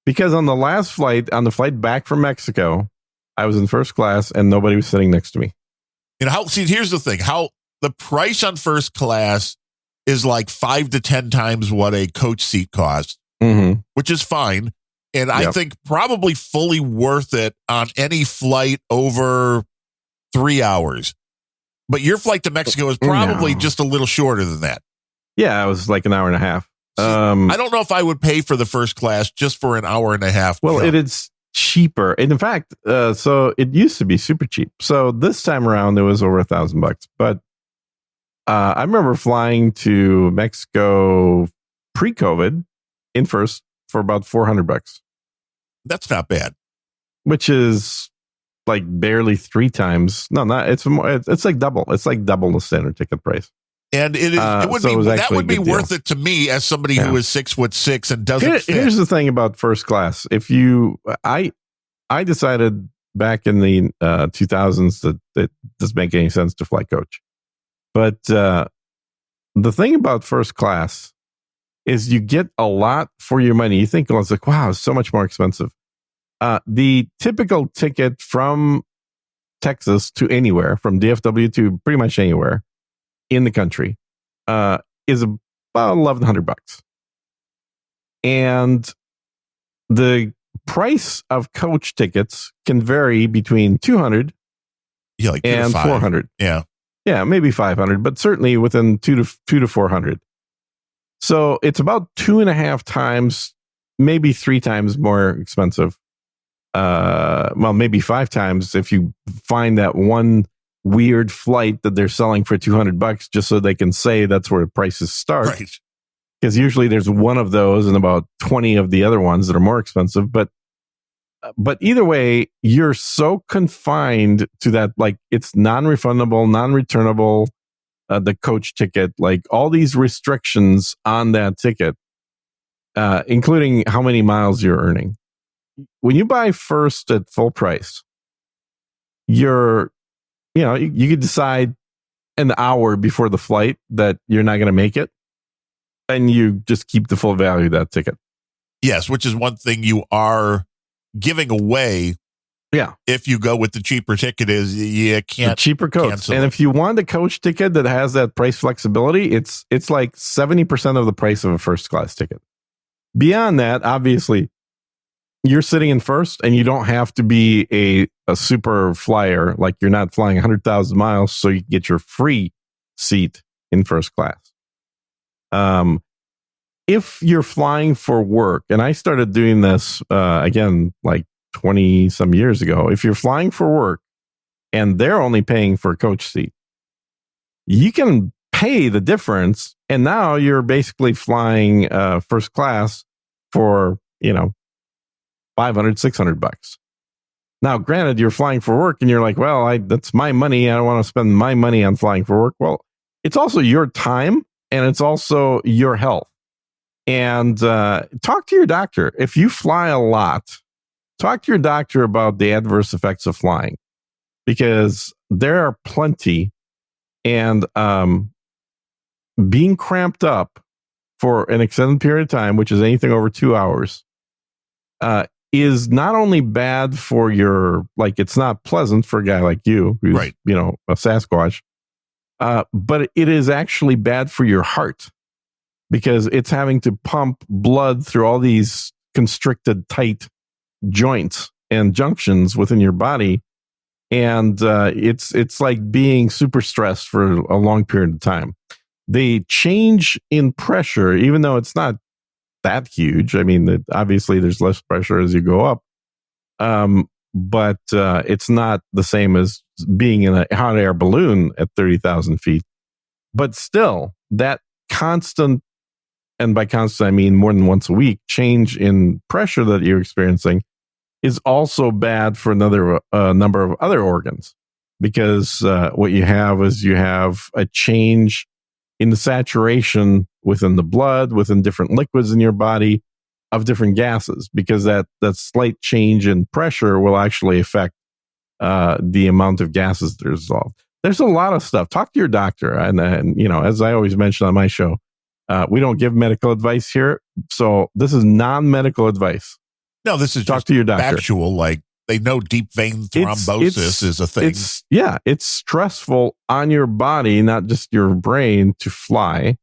Because on the last flight, on the flight back from Mexico, I was in first class and nobody was sitting next to me. Here's the thing. How the price on first class is like 5 to 10 times what a coach seat costs, which is fine. And I think probably fully worth it on any flight over 3 hours. But your flight to Mexico is probably just a little shorter than that. Yeah, it was like an hour and a half. I don't know if I would pay for the first class just for an hour and a half. Well, it is cheaper. And in fact, so it used to be super cheap. So this time around, it was over $1,000. But I remember flying to Mexico pre-COVID in first for about $400. That's not bad. Which is like barely 3 times. No, not it's more. It's like double. It's like double the standard ticket price. And it is. It would be that would be worth it to me as somebody who is 6'6" and doesn't fit. Here's the thing about first class. If I decided back in the 2000s that it doesn't make any sense to fly coach. But the thing about first class is you get a lot for your money. You think, oh, it's like, wow, it's so much more expensive. The typical ticket from Texas to anywhere, from DFW to pretty much anywhere in the country, is about $1,100. And the price of coach tickets can vary between $200 and $400. Yeah, maybe $500, but certainly within two to $400. So it's about 2.5 times, maybe 3 times more expensive. Well, maybe 5 times if you find that one weird flight that they're selling for $200 just so they can say that's where prices start. Right. Because usually there's one of those and about 20 of the other ones that are more expensive. But either way, you're so confined to that, like it's non-refundable, non-returnable, the coach ticket, like all these restrictions on that ticket, including how many miles you're earning. When you buy first at full price, you could decide an hour before the flight that you're not going to make it, and you just keep the full value of that ticket. Yes, which is one thing you are giving away. Yeah, if you go with the cheaper ticket, is you can't the cheaper coach. And if you want a coach ticket that has that price flexibility, it's like 70% of the price of a first class ticket. Beyond that, obviously, you're sitting in first, and you don't have to be a super flyer. Like you're not flying 100,000 miles, so you get your free seat in first class. If you're flying for work, and I started doing this again, like 20 some years ago, if you're flying for work and they're only paying for a coach seat, you can pay the difference. And now you're basically flying first class for, $500, $600. Now, granted, you're flying for work and you're like, well, that's my money. I don't want to spend my money on flying for work. Well, it's also your time and it's also your health. And talk to your doctor. If you fly a lot, talk to your doctor about the adverse effects of flying, because there are plenty. And being cramped up for an extended period of time, which is anything over 2 hours, is not only bad for it's not pleasant for a guy like you, who's, right, a Sasquatch, but it is actually bad for your heart, because it's having to pump blood through all these constricted, tight joints and junctions within your body. And it's like being super stressed for a long period of time. The change in pressure, even though it's not that huge, I mean, obviously there's less pressure as you go up, but it's not the same as being in a hot air balloon at 30,000 feet. But still, that constant, and by constant I mean more than once a week, change in pressure that you're experiencing is also bad for another number of other organs, because what you have is you have a change in the saturation within the blood, within different liquids in your body of different gases, because that slight change in pressure will actually affect the amount of gases that are dissolved. There's a lot of stuff. Talk to your doctor. And as I always mention on my show, we don't give medical advice here. So this is non-medical advice. No, this is talk just to your doctor. Factual, like they know deep vein thrombosis is a thing. It's stressful on your body, not just your brain, to fly.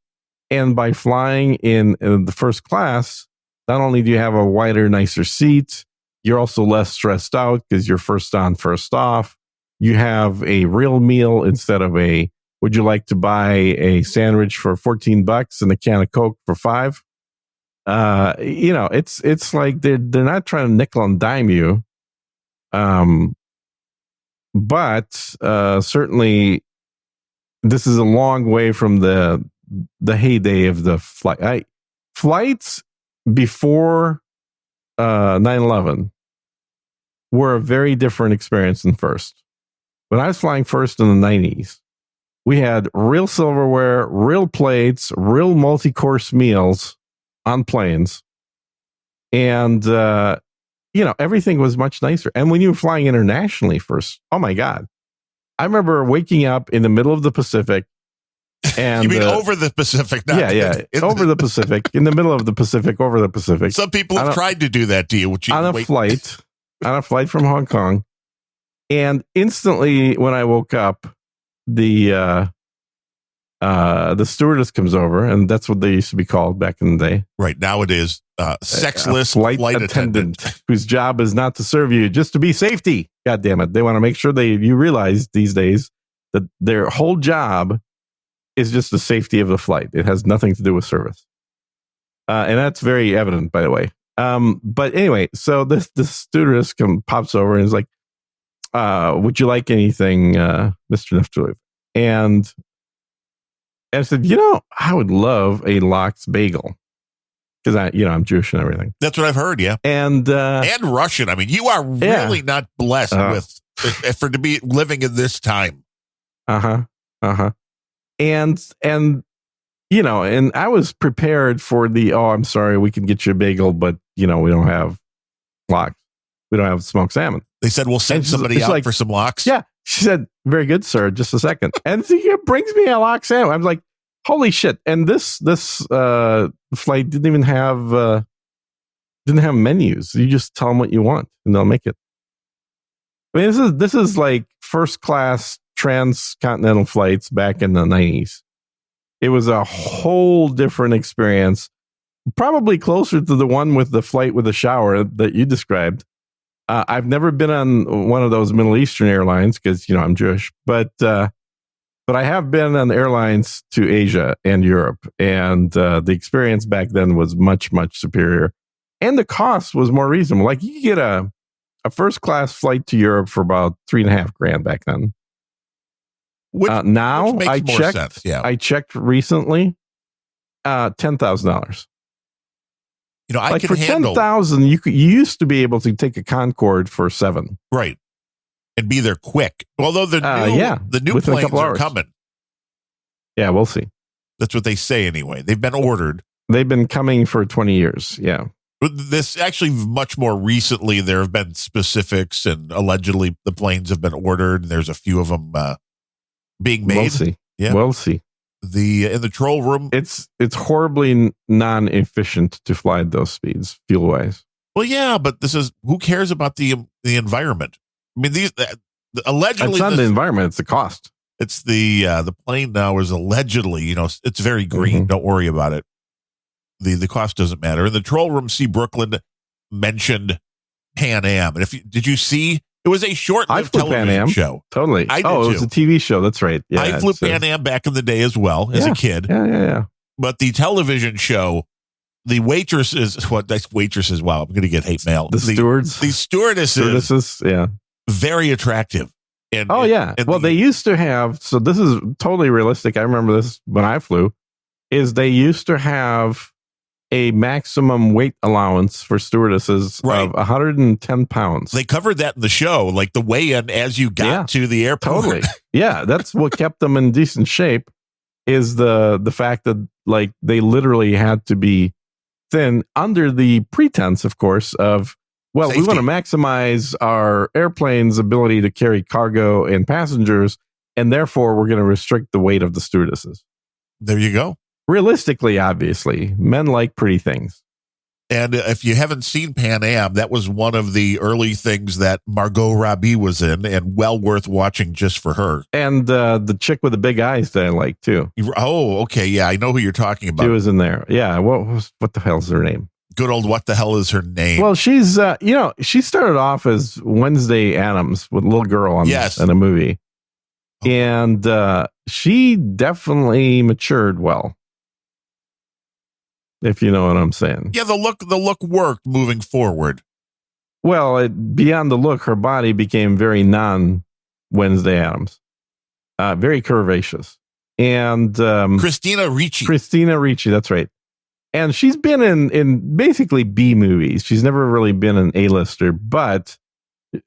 And by flying in the first class, not only do you have a wider, nicer seat, you're also less stressed out because you're first on, first off. You have a real meal instead of a, would you like to buy a sandwich for $14 and a can of Coke for $5? It's like they're not trying to nickel and dime you. But certainly this is a long way from the heyday of the flight. Flights before 9/11 were a very different experience than first. When I was flying first in the 90s, we had real silverware, real plates, real multi-course meals on planes. And, everything was much nicer. And when you were flying internationally first, oh my God. I remember waking up in the middle of the Pacific. And, you mean over the Pacific? Over the Pacific, in the middle of the Pacific, over the Pacific. Some people have tried to do that to you. On a flight from Hong Kong. And instantly when I woke up, the stewardess comes over, and that's what they used to be called back in the day. Right. Now it is sexless flight attendant whose job is not to serve you, just to be safety. God damn it. They want to make sure you realize these days that their whole job is just the safety of the flight. It has nothing to do with service. And that's very evident, by the way. But anyway, so this stewardess pops over and is like, would you like anything, Mr. Neftuli? And I said, I would love a lox bagel because I'm Jewish and everything. That's what I've heard. Yeah. And Russian. I mean, you are really not blessed to be living in this time. And I was prepared for I'm sorry, we can get you a bagel, but we don't have lox. We don't have smoked salmon. They said, we'll send somebody out for some lox. Yeah. She said, very good, sir. Just a second. And she brings me a lox sandwich. I'm like, holy shit. And this flight didn't have menus. You just tell them what you want and they'll make it. I mean, this is like first class transcontinental flights back in the 90s. It was a whole different experience, probably closer to the one with the flight with the shower that you described. I've never been on one of those Middle Eastern airlines because, I'm Jewish, but I have been on airlines to Asia and Europe, and the experience back then was much, much superior. And the cost was more reasonable. Like you could get a first class flight to Europe for about $3,500 back then. Now which I makes checked. more sense. Yeah. I checked recently. $10,000. I can for handle $10,000. You used to be able to take a Concorde for $7,000, right, and be there quick. Although the new planes are coming. Yeah, we'll see. That's what they say anyway. They've been ordered. They've been coming for 20 years. Yeah. But this actually much more recently, there have been specifics, and allegedly the planes have been ordered. And there's a few of them being made. We'll see. Yeah, we'll see. In the control room, it's horribly non-efficient to fly at those speeds, fuel wise. Well, yeah, but who cares about the environment? I mean, allegedly, it's not the environment; it's the cost. It's the plane now is allegedly, it's very green. Mm-hmm. Don't worry about it. The cost doesn't matter. In the control room, C. Brooklyn mentioned Pan Am, and did you see? It was a short-lived television show. Totally. It was a TV show. That's right. Yeah, I flew Pan Am back in the day as well as a kid. Yeah. But the television show, the waitresses, waitresses? Wow, I'm going to get hate mail. The stewards, the stewardesses, yeah, very attractive. And they used to have. So this is totally realistic. I remember this when I flew. Is they used to have a maximum weight allowance for stewardesses of 110 pounds. They covered that in the show, like the weigh-in as you got to the airport. Totally. Yeah, that's what kept them in decent shape, is the fact that like they literally had to be thin under the pretense, of course, of, well, safety. We want to maximize our airplane's ability to carry cargo and passengers, and therefore we're going to restrict the weight of the stewardesses. There you go. Realistically, obviously, men like pretty things. And if you haven't seen Pan Am, that was one of the early things that Margot Robbie was in, and well worth watching just for her. And the chick with the big eyes that I like too. Oh, okay, yeah, I know who you're talking about. She was in there. Yeah, what the hell's her name? Good old what the hell is her name? Well, she's she started off as Wednesday Addams with a little girl in a movie, and she definitely matured well. If you know what I'm saying. Yeah, the look worked moving forward. Well, beyond the look, her body became very non-Wednesday Addams, very curvaceous, and Christina Ricci. Christina Ricci, that's right. And she's been in basically B movies. She's never really been an A-lister, but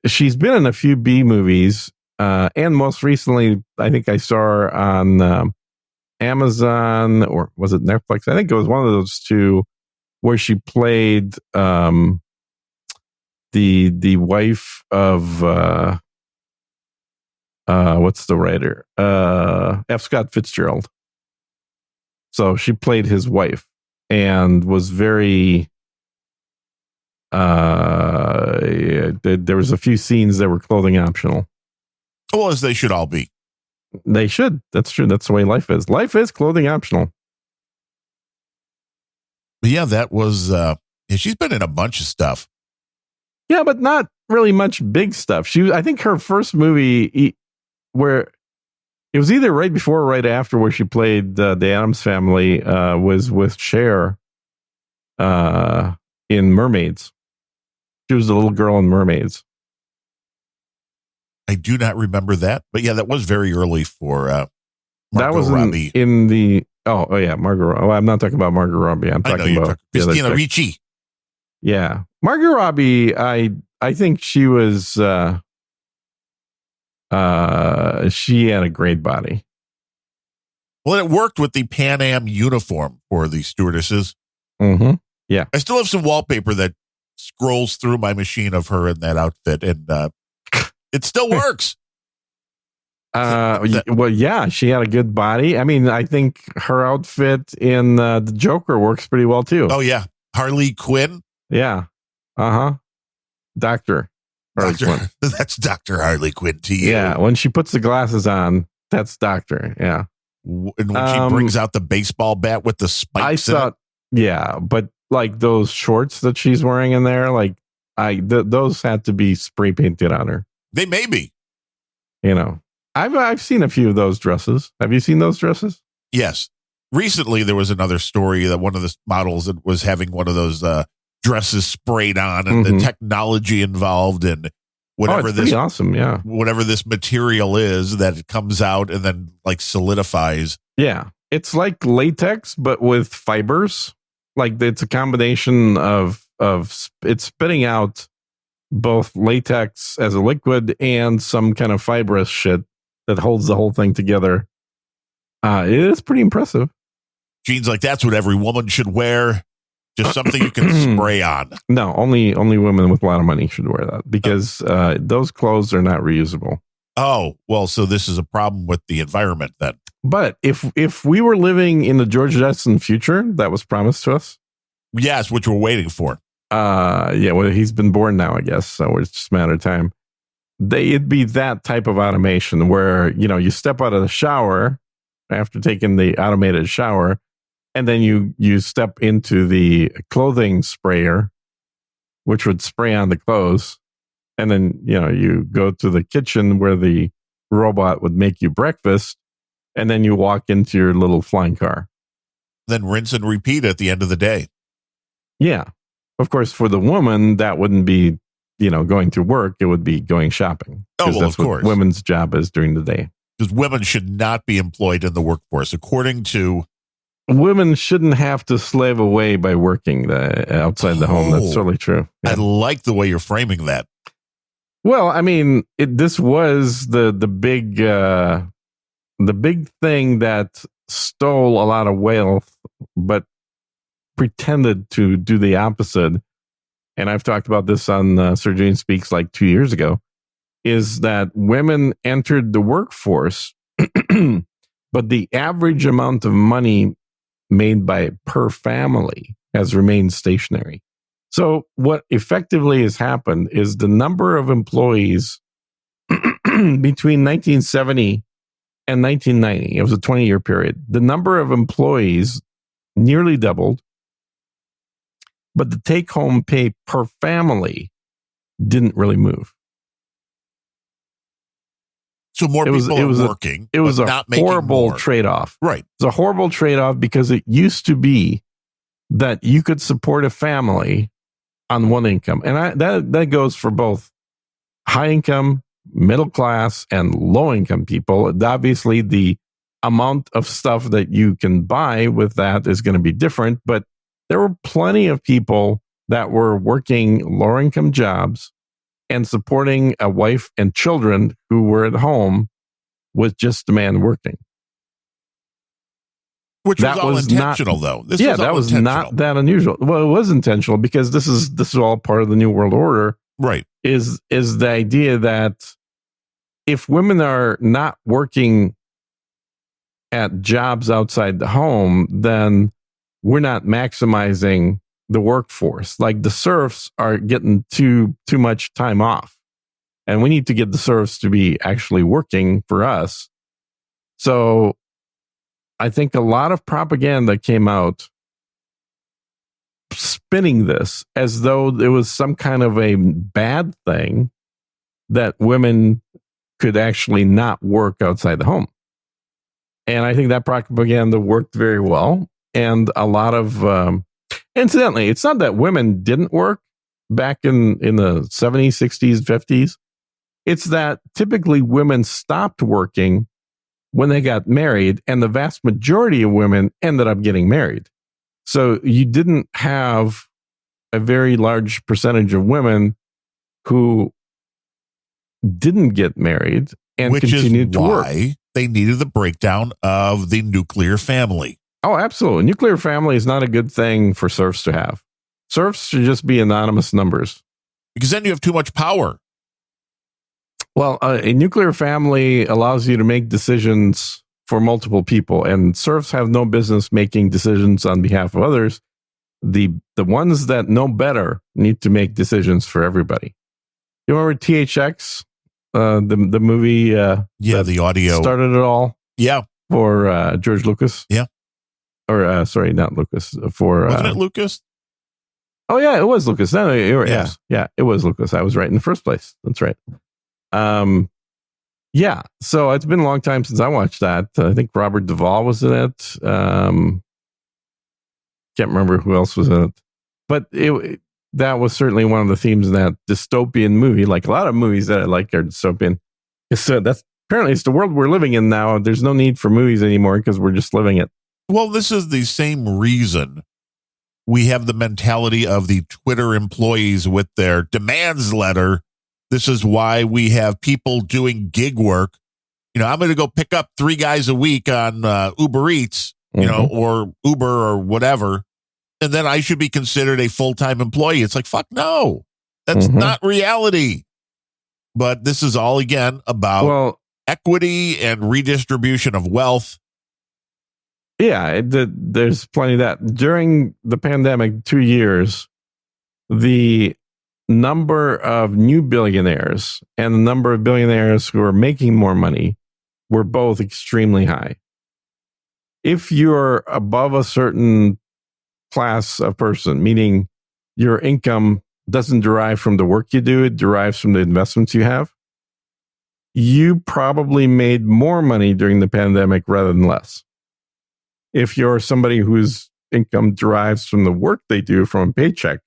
she's been in a few B movies. And most recently, I think I saw her on Amazon, or was it Netflix? I think it was one of those two where she played the wife of what's the writer? F. Scott Fitzgerald. So she played his wife and was very there was a few scenes that were clothing optional. Well, as they should all be. They should. That's true. That's the way life is. Life is clothing optional. Yeah, that was she's been in a bunch of stuff. Yeah, but not really much big stuff. I think her first movie where it was either right before or right after where she played the Addams Family was with Cher in Mermaids. She was the little girl in Mermaids. I do not remember that, but yeah, that was very early for Margot Robbie. In the Margot. Oh, I'm not talking about Margot Robbie. I'm talking about Christina Ricci. Yeah, Margot Robbie. I think she was. She had a great body. Well, it worked with the Pan Am uniform for the stewardesses. Mm-hmm. Yeah, I still have some wallpaper that scrolls through my machine of her in that outfit, and it still works. Well, yeah, she had a good body. I mean, I think her outfit in the Joker works pretty well too. Oh yeah, Harley Quinn. Yeah. Doctor Harley Quinn. That's Dr. Harley Quinn to you. Yeah, when she puts the glasses on, that's Doctor. Yeah. And when she brings out the baseball bat with the spikes yeah, but like those shorts that she's wearing in there, like those had to be spray painted on her. They may be. You know, I've seen a few of those dresses. Have you seen those dresses? Yes. Recently, there was another story that one of the models that was having one of those dresses sprayed on, and the technology involved, and whatever this awesome, yeah, whatever this material is that it comes out and then like solidifies. Yeah, it's like latex, but with fibers. Like it's a combination of it's spitting out both latex as a liquid and some kind of fibrous shit that holds the whole thing together. It is pretty impressive. Jeans like that's what every woman should wear. Just something you can spray on. No, only women with a lot of money should wear that because those clothes are not reusable. Oh, well, so this is a problem with the environment then. But if we were living in the George Jetson future that was promised to us. Yes, which we're waiting for. Yeah, well, he's been born now, I guess. So it's just a matter of time. It'd be that type of automation where, you step out of the shower after taking the automated shower, and then you step into the clothing sprayer, which would spray on the clothes. And then, you go to the kitchen where the robot would make you breakfast. And then you walk into your little flying car. Then rinse and repeat at the end of the day. Yeah. Of course, for the woman, that wouldn't be, going to work. It would be going shopping. Oh, well, that's of course. What women's job is during the day. Because women should not be employed in the workforce, according to... Women shouldn't have to slave away by working outside the home. That's totally true. Yeah. I like the way you're framing that. Well, I mean, this was the big thing that stole a lot of wealth, but pretended to do the opposite. And I've talked about this on Sir James Speaks like 2 years ago, is that women entered the workforce, but the average amount of money made per family has remained stationary. So what effectively has happened is the number of employees between 1970 and 1990, it was a 20-year period, the number of employees nearly doubled, but the take-home pay per family didn't really move. So more people are working. It was a horrible trade-off. Right. It's a horrible trade-off because it used to be that you could support a family on one income. And that goes for both high income, middle class, and low income people. Obviously, the amount of stuff that you can buy with that is going to be different, but there were plenty of people that were working lower income jobs and supporting a wife and children who were at home with just the man working. Which was all intentional, though. That was not that unusual. Well, it was intentional because this is all part of the New World Order. Right. Is the idea that if women are not working at jobs outside the home, then we're not maximizing the workforce. Like the serfs are getting too much time off, and we need to get the serfs to be actually working for us. So I think a lot of propaganda came out spinning this as though it was some kind of a bad thing that women could actually not work outside the home. And I think that propaganda worked very well. And a lot of, incidentally, it's not that women didn't work back in the 70s, 60s, 50s. It's that typically women stopped working when they got married, and the vast majority of women ended up getting married. So you didn't have a very large percentage of women who didn't get married and continued to work. They needed the breakdown of the nuclear family. Oh, absolutely. Nuclear family is not a good thing for serfs to have. Serfs should just be anonymous numbers. Because then you have too much power. Well, a nuclear family allows you to make decisions for multiple people, and serfs have no business making decisions on behalf of others. The ones that know better need to make decisions for everybody. You remember THX, the movie? The audio started it all. Yeah, for George Lucas. Yeah, or sorry, not Lucas. Wasn't it Lucas? Oh yeah, it was Lucas. No, yeah, it was Lucas. I was right in the first place. That's right. Yeah, so it's been a long time since I watched that. I think Robert Duvall was in it. Can't remember who else was in it, but that was certainly one of the themes in that dystopian movie. Like a lot of movies that I like are dystopian. So that's apparently it's the world we're living in now. There's no need for movies anymore because we're just living it. Well, this is the same reason we have the mentality of the Twitter employees with their demands letter. This is why we have people doing gig work. You know, I'm going to go pick up 3 guys a week on Uber Eats, or Uber or whatever. And then I should be considered a full-time employee. It's like, fuck no, that's not reality. But this is all, again, about equity and redistribution of wealth. Yeah, there's plenty of that. During the pandemic, 2 years, the number of new billionaires and the number of billionaires who are making more money were both extremely high. If you're above a certain class of person, meaning your income doesn't derive from the work you do, it derives from the investments you have, you probably made more money during the pandemic rather than less. If you're somebody whose income derives from the work they do from a paycheck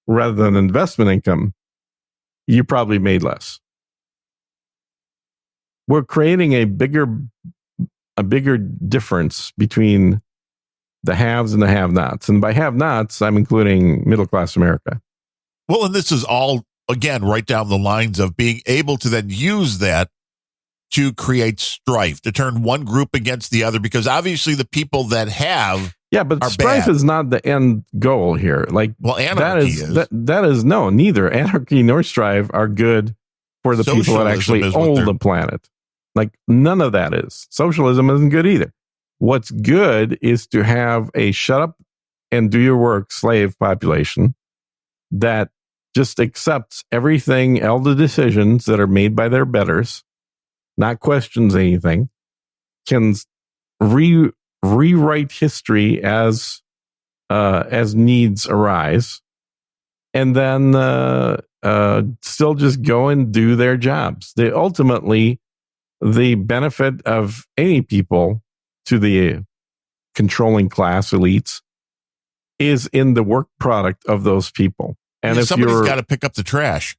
rather than investment income, you probably made less. We're creating a bigger difference between the haves and the have-nots. And by have-nots, I'm including middle-class America. Well, and this is all, again, right down the lines of being able to then use that to create strife, to turn one group against the other, because obviously the people that have but strife is not the end goal here. Like, anarchy is. That is no, neither anarchy nor strife are good for the people that actually own the planet. Like, none of that is. Socialism isn't good either. What's good is to have a shut up and do your work slave population that just accepts everything, all the decisions that are made by their betters, not questions anything, can rewrite history as needs arise, and then still just go and do their jobs. They ultimately, the benefit of any people to the controlling class elites is in the work product of those people. And if somebody's got to pick up the trash.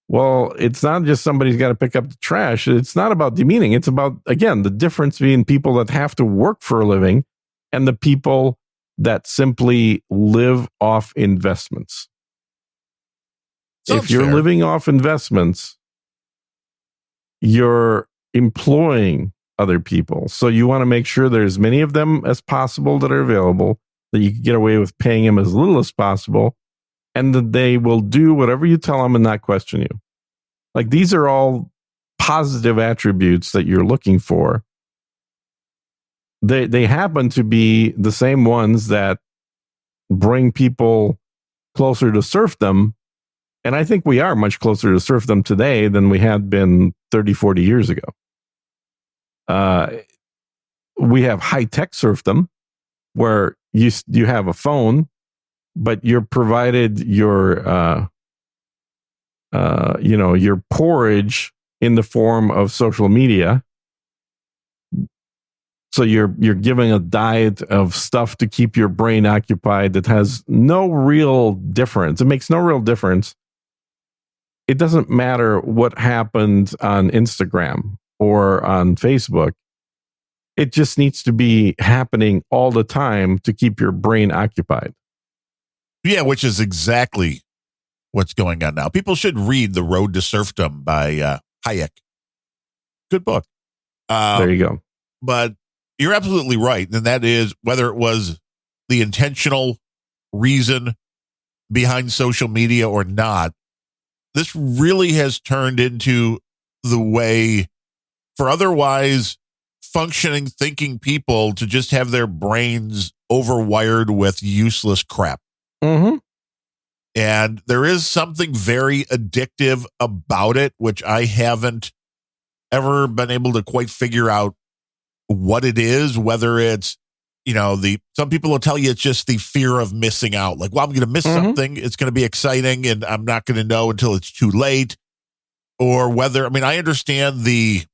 Well, it's not just somebody's got to pick up the trash. It's not about demeaning. It's about, again, the difference between people that have to work for a living and the people that simply live off investments. Sounds if you're fair. living off investments, you're employing other people. So you want to make sure there's as many of them as possible that are available, that you can get away with paying them as little as possible, and that they will do whatever you tell them and not question you. Like, these are all positive attributes that you're looking for. They happen to be the same ones that bring people closer to serfdom. And I think we are much closer to serfdom today than we had been 30, 40 years ago. We have high-tech serfdom, where you have a phone, but you're provided your porridge in the form of social media. So you're giving a diet of stuff to keep your brain occupied that has no real difference. It makes no real difference. It doesn't matter what happened on Instagram or on Facebook. It just needs to be happening all the time to keep your brain occupied. Yeah, which is exactly what's going on now. People should read The Road to Serfdom by Hayek. Good book. There you go. But you're absolutely right. And that is, whether it was the intentional reason behind social media or not, this really has turned into the way for otherwise functioning, thinking people to just have their brains overwired with useless crap. Mm-hmm. And there is something very addictive about it, which I haven't ever been able to quite figure out what it is, whether it's, some people will tell you it's just the fear of missing out. Like, well, I'm going to miss something. It's going to be exciting and I'm not going to know until it's too late. Or whether, I understand the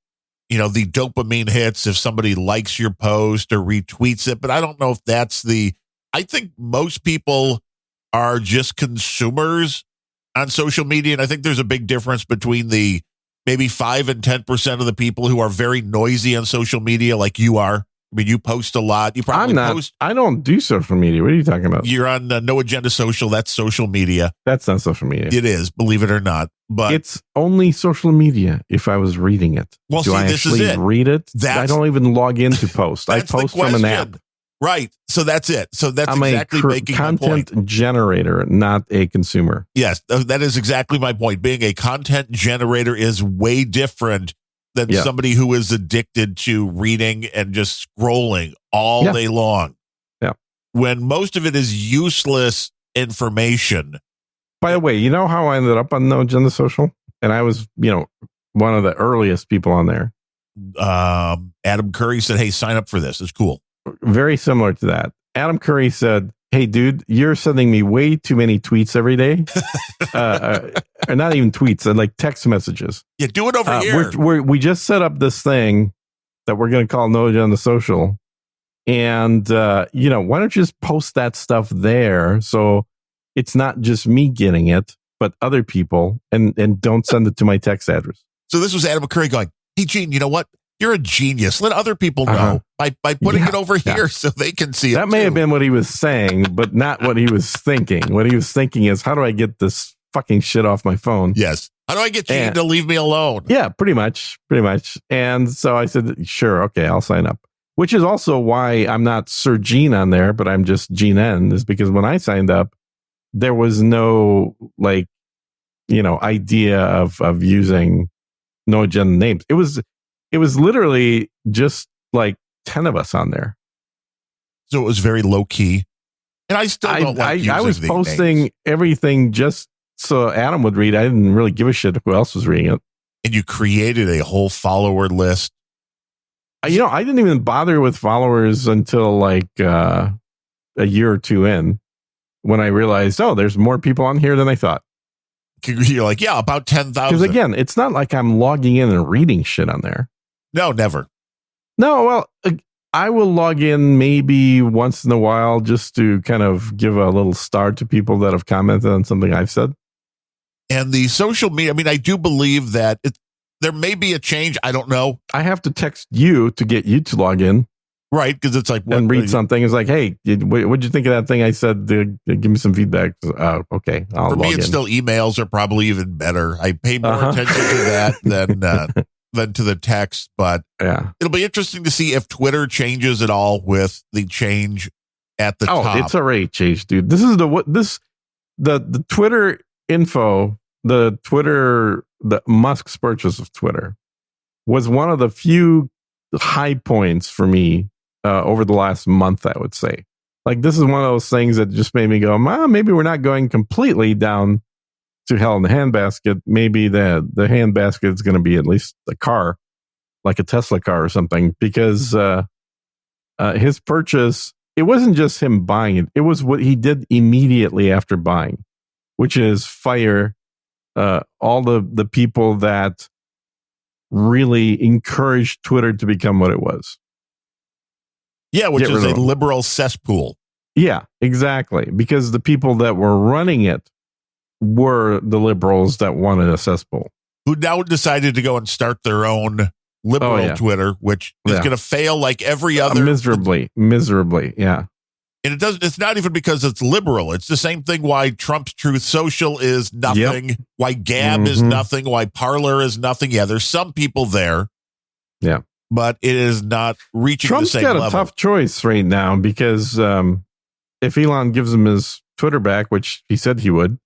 dopamine hits if somebody likes your post or retweets it, but I don't know if that's I think most people are just consumers on social media. And I think there's a big difference between the maybe 5 and 10% of the people who are very noisy on social media, like you are. You post a lot. You probably post. I don't do social media. What are you talking about? You're on No Agenda Social. That's social media. That's not social media. It is, believe it or not. But it's only social media if I was reading it. Well, do I actually read it? I don't even log into post. I post from an app. Right. So that's it. So that's I'm exactly making my point. Content generator, not a consumer. Yes, that is exactly my point. Being a content generator is way different than somebody who is addicted to reading and just scrolling all day long. Yeah. When most of it is useless information. By the way, you know how I ended up on No Agenda Social? And I was, one of the earliest people on there. Adam Curry said, hey, sign up for this. It's cool. Very similar to that. Adam Curry said, hey, dude, you're sending me way too many tweets every day. Or not even tweets, like text messages. Yeah, do it over here. We just set up this thing that we're going to call No Agenda Social. And, why don't you just post that stuff there? So it's not just me getting it, but other people, and don't send it to my text address. So this was Adam Curry going, hey, Gene, you know what? You're a genius. Let other people know by putting it over here so they can see it. That may have been what he was saying, but not what he was thinking. What he was thinking is, how do I get this fucking shit off my phone? Yes. How do I get Gene to leave me alone? Yeah, pretty much. And so I said, sure, okay, I'll sign up. Which is also why I'm not Sir Gene on there, but I'm just Gene N, is because when I signed up, there was no idea of using No Agenda names. It was literally just like 10 of us on there. So it was very low key. And I still don't like using I was the posting names. everything just so Adam would read. I didn't really give a shit who else was reading it. And you created a whole follower list. I didn't even bother with followers until like a year or two in, when I realized, there's more people on here than I thought. You're like, yeah, about 10,000. Because again, it's not like I'm logging in and reading shit on there. No, never. No, well, I will log in maybe once in a while just to kind of give a little star to people that have commented on something I've said. And the social media, I mean, I do believe that there may be a change. I don't know. I have to text you to get you to log in. Right, because it's like... and read something. It's like, hey, what'd you think of that thing I said? Give me some feedback. Okay, I'll For me, log it's in. still emails are probably even better. I pay more attention to that than to the text. But yeah, it'll be interesting to see if Twitter changes at all with the change at the top. It's already changed, dude. This is the Twitter info, the Musk's purchase of Twitter was one of the few high points for me over the last month, I would say. Like, this is one of those things that just made me go, maybe we're not going completely down to hell in the handbasket. Maybe the handbasket is going to be at least a car, like a Tesla car or something, because his purchase, it wasn't just him buying it. It was what he did immediately after buying, which is fire all the people that really encouraged Twitter to become what it was. Yeah, which is a liberal cesspool. Yeah, exactly. Because the people that were running it were the liberals that wanted a cesspool. Who now decided to go and start their own liberal Twitter, which is going to fail like every other. Miserably, yeah. And it's not even because it's liberal. It's the same thing why Trump's Truth Social is nothing, why Gab is nothing, why Parler is nothing. Yeah, there's some people there. Yeah. But it is not reaching Trump's the same level. Trump's got a tough choice right now because if Elon gives him his Twitter back, which he said he would,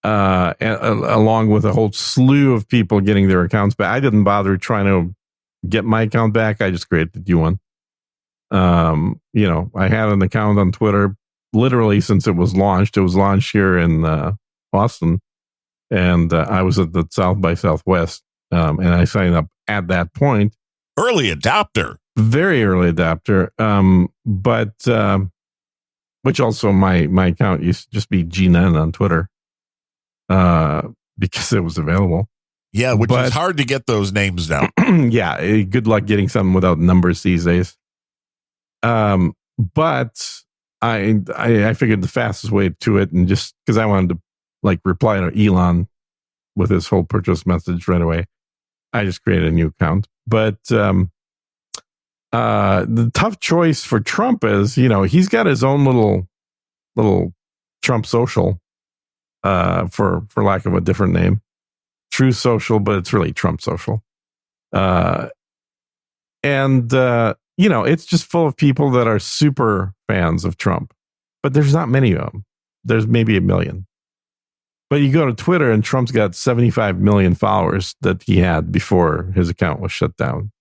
along with a whole slew of people getting their accounts back. I didn't bother trying to get my account back. I just created a new one. I had an account on Twitter literally since it was launched. It was launched here in Boston, and I was at the South by Southwest, and I signed up at that point. Early adopter. Very early adopter. But which also my account used to just be GNN on Twitter. Because it was available. Yeah, which is hard to get those names now. Yeah, good luck getting something without numbers these days. But I figured the fastest way to it, and just because I wanted to like reply to Elon with his whole purchase message right away, I just created a new account. But the tough choice for Trump is, he's got his own little Trump Social, for lack of a different name, True Social, but it's really Trump Social. It's just full of people that are super fans of Trump, but there's not many of them. There's maybe 1 million. But you go to Twitter and Trump's got 75 million followers that he had before his account was shut down.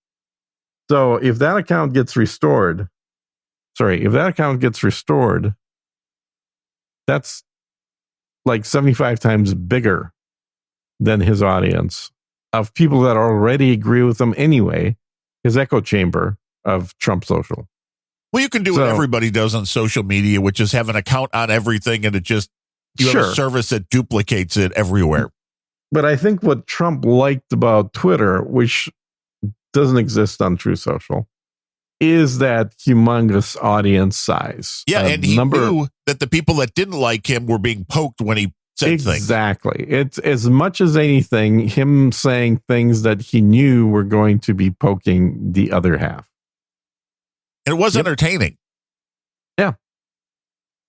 So if that account gets restored, that's like 75 times bigger than his audience of people that already agree with him anyway, his echo chamber of Trump Social. Well, you can do what everybody does on social media, which is have an account on everything, and you have a service that duplicates it everywhere. But I think what Trump liked about Twitter, which doesn't exist on True Social, is that humongous audience size. Yeah, and he knew that the people that didn't like him were being poked when he said things. Exactly. It's as much as anything, him saying things that he knew were going to be poking the other half. And it was entertaining. Yeah.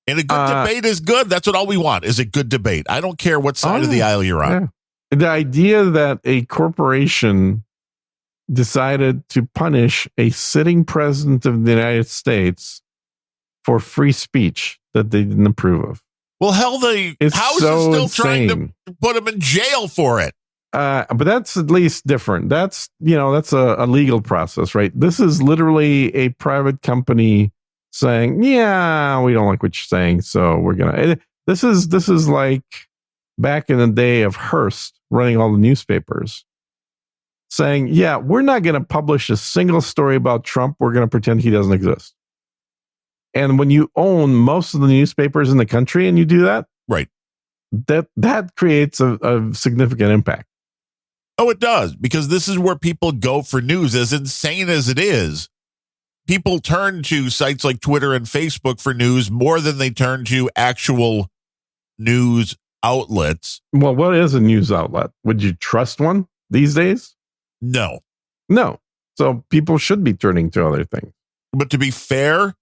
And a good debate is good. That's what all we want, is a good debate. I don't care what side of the aisle you're on. Yeah. The idea that a corporation decided to punish a sitting president of the United States for free speech that they didn't approve of. Well, hell, the House is still trying to put him in jail for it. But that's at least different. That's a legal process, right? This is literally a private company saying, "Yeah, we don't like what you're saying, so we're gonna." This is like back in the day of Hearst running all the newspapers, saying, "Yeah, we're not going to publish a single story about Trump. We're going to pretend he doesn't exist." And when you own most of the newspapers in the country and you do that, right, that creates a significant impact. Oh, it does, because this is where people go for news. As insane as it is, people turn to sites like Twitter and Facebook for news more than they turn to actual news outlets. Well, what is a news outlet? Would you trust one these days? No. So people should be turning to other things. But to be fair,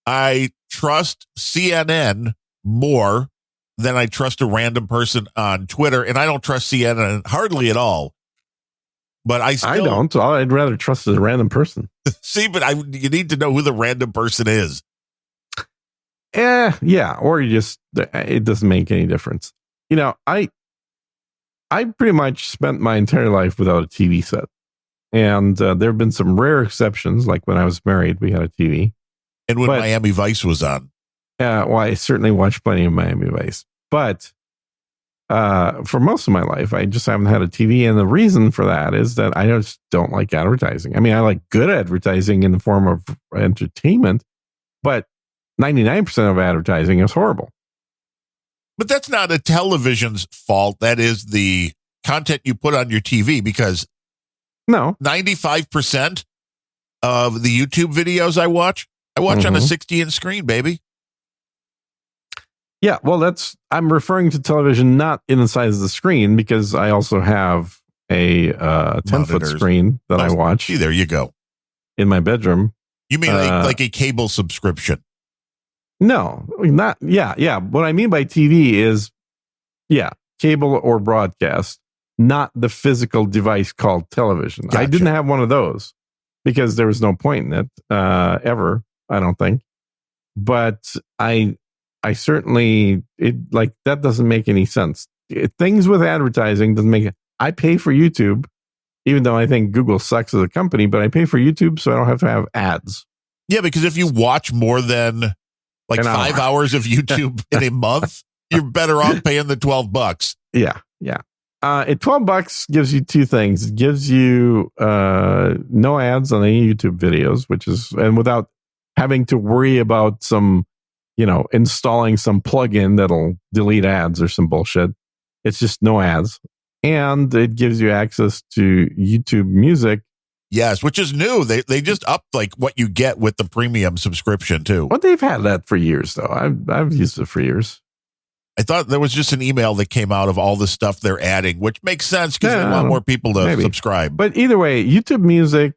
I trust CNN more than I trust a random person on Twitter, and I don't trust CNN hardly at all. But I don't. I'd rather trust a random person. See, but you need to know who the random person is. Yeah, or it doesn't make any difference. I pretty much spent my entire life without a TV set, and there have been some rare exceptions, like when I was married, we had a TV. And when Miami Vice was on. Well, I certainly watched plenty of Miami Vice, but for most of my life, I just haven't had a TV. And the reason for that is that I just don't like advertising. I mean, I like good advertising in the form of entertainment, but 99% of advertising is horrible. But that's not a television's fault. That is the content you put on your TV, because 95% of the YouTube videos I watch on a 60-inch screen, baby. Yeah, well, I'm referring to television not in the size of the screen, because I also have a 10-foot screen that I watch. See, there you go. In my bedroom. You mean like a cable subscription? No, not. Yeah. What I mean by TV is, cable or broadcast, not the physical device called television. Gotcha. I didn't have one of those because there was no point in it ever, I don't think. But I certainly, that doesn't make any sense. Things with advertising doesn't make it. I pay for YouTube, even though I think Google sucks as a company, but I pay for YouTube so I don't have to have ads. Yeah, because if you watch more than 5 hours of YouTube in a month, you're better off paying the $12. Yeah. $12 gives you two things. It gives you no ads on any YouTube videos, and without having to worry about some, installing some plugin that'll delete ads or some bullshit. It's just no ads. And it gives you access to YouTube Music. Yes, which is new. They just upped what you get with the premium subscription too. Well, they've had that for years though. I've used it for years. I thought there was just an email that came out of all the stuff they're adding, which makes sense because they want more people to subscribe. But either way, YouTube Music,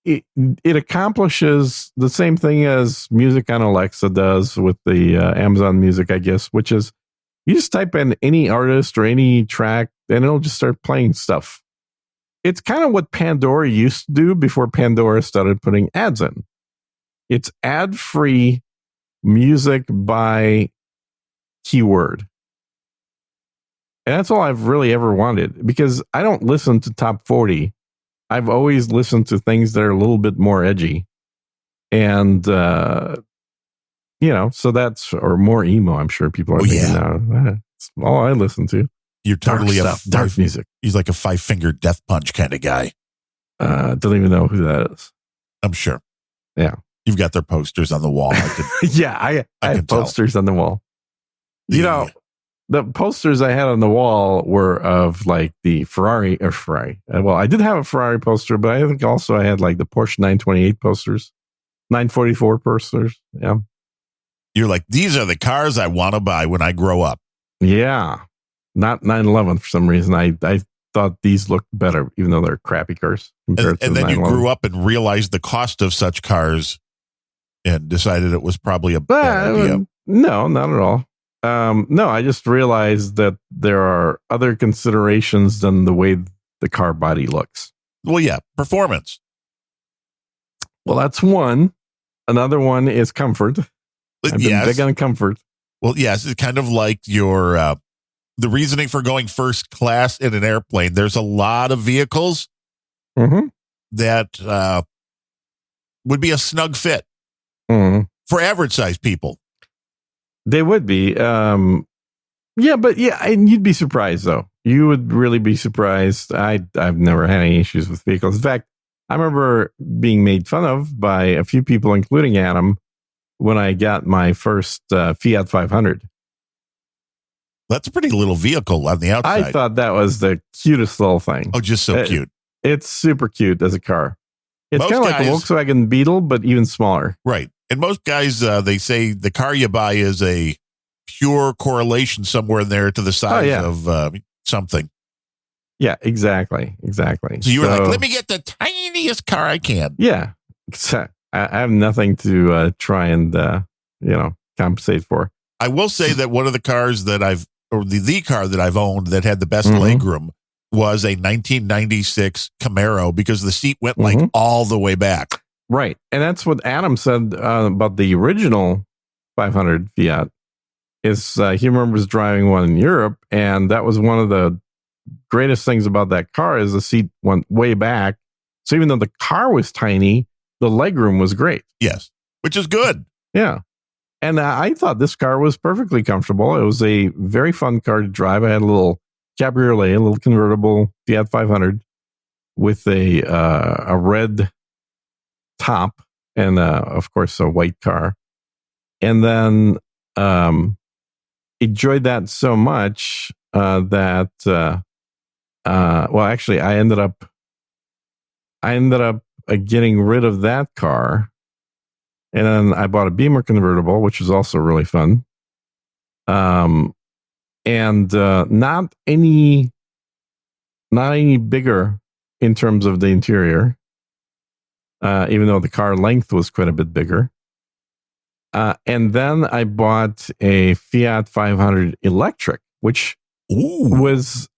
it accomplishes the same thing as music on Alexa does with the Amazon Music, I guess, which is you just type in any artist or any track and it'll just start playing stuff. It's kind of what Pandora used to do before Pandora started putting ads in. It's ad-free music by keyword. And that's all I've really ever wanted, because I don't listen to top 40. I've always listened to things that are a little bit more edgy. And, so or more emo, I'm sure people are thinking now. That's all I listen to. You're totally dark music. He's like a 5-finger death punch kind of guy. Don't even know who that is. I'm sure. Yeah. You've got their posters on the wall. I have posters on the wall. The posters I had on the wall were of the Ferrari. Well, I did have a Ferrari poster, but I think also I had the Porsche 928 posters, 944 posters. Yeah. You're like, these are the cars I want to buy when I grow up. Yeah. Not 911 for some reason. I thought these looked better, even though they're crappy cars. And then you grew up and realized the cost of such cars and decided it was probably a bad idea. No, not at all. No, I just realized that there are other considerations than the way the car body looks. Well, yeah, performance. Well, that's one. Another one is comfort. I've been big on comfort. Well, yes, it's kind of like your the reasoning for going first class in an airplane. There's a lot of vehicles that would be a snug fit for average size people. They would be. And you'd be surprised, though. You would really be surprised. I've never had any issues with vehicles. In fact, I remember being made fun of by a few people, including Adam, when I got my first Fiat 500. That's a pretty little vehicle on the outside. I thought that was the cutest little thing. Oh, just so cute. It's super cute as a car. It's kind of like a Volkswagen Beetle, but even smaller. Right. And most guys, they say the car you buy is a pure correlation somewhere in there to the size of something. Yeah, exactly. So you were like, let me get the tiniest car I can. Yeah. I have nothing to try and, compensate for. I will say that one of the cars that the car that I've owned that had the best legroom was a 1996 Camaro because the seat went like all the way back. Right. And that's what Adam said about the original 500 Fiat is he remembers driving one in Europe. And that was one of the greatest things about that car is the seat went way back. So even though the car was tiny, the legroom was great. Yes. Which is good. Yeah. And I thought this car was perfectly comfortable. It was a very fun car to drive. I had a little cabriolet, a little convertible Fiat 500 with a red top and, of course, a white car. And then enjoyed that so much that, actually, I ended up getting rid of that car. And then I bought a Beamer convertible, which was also really fun. And not any bigger in terms of the interior, even though the car length was quite a bit bigger. And then I bought a Fiat 500 electric, which was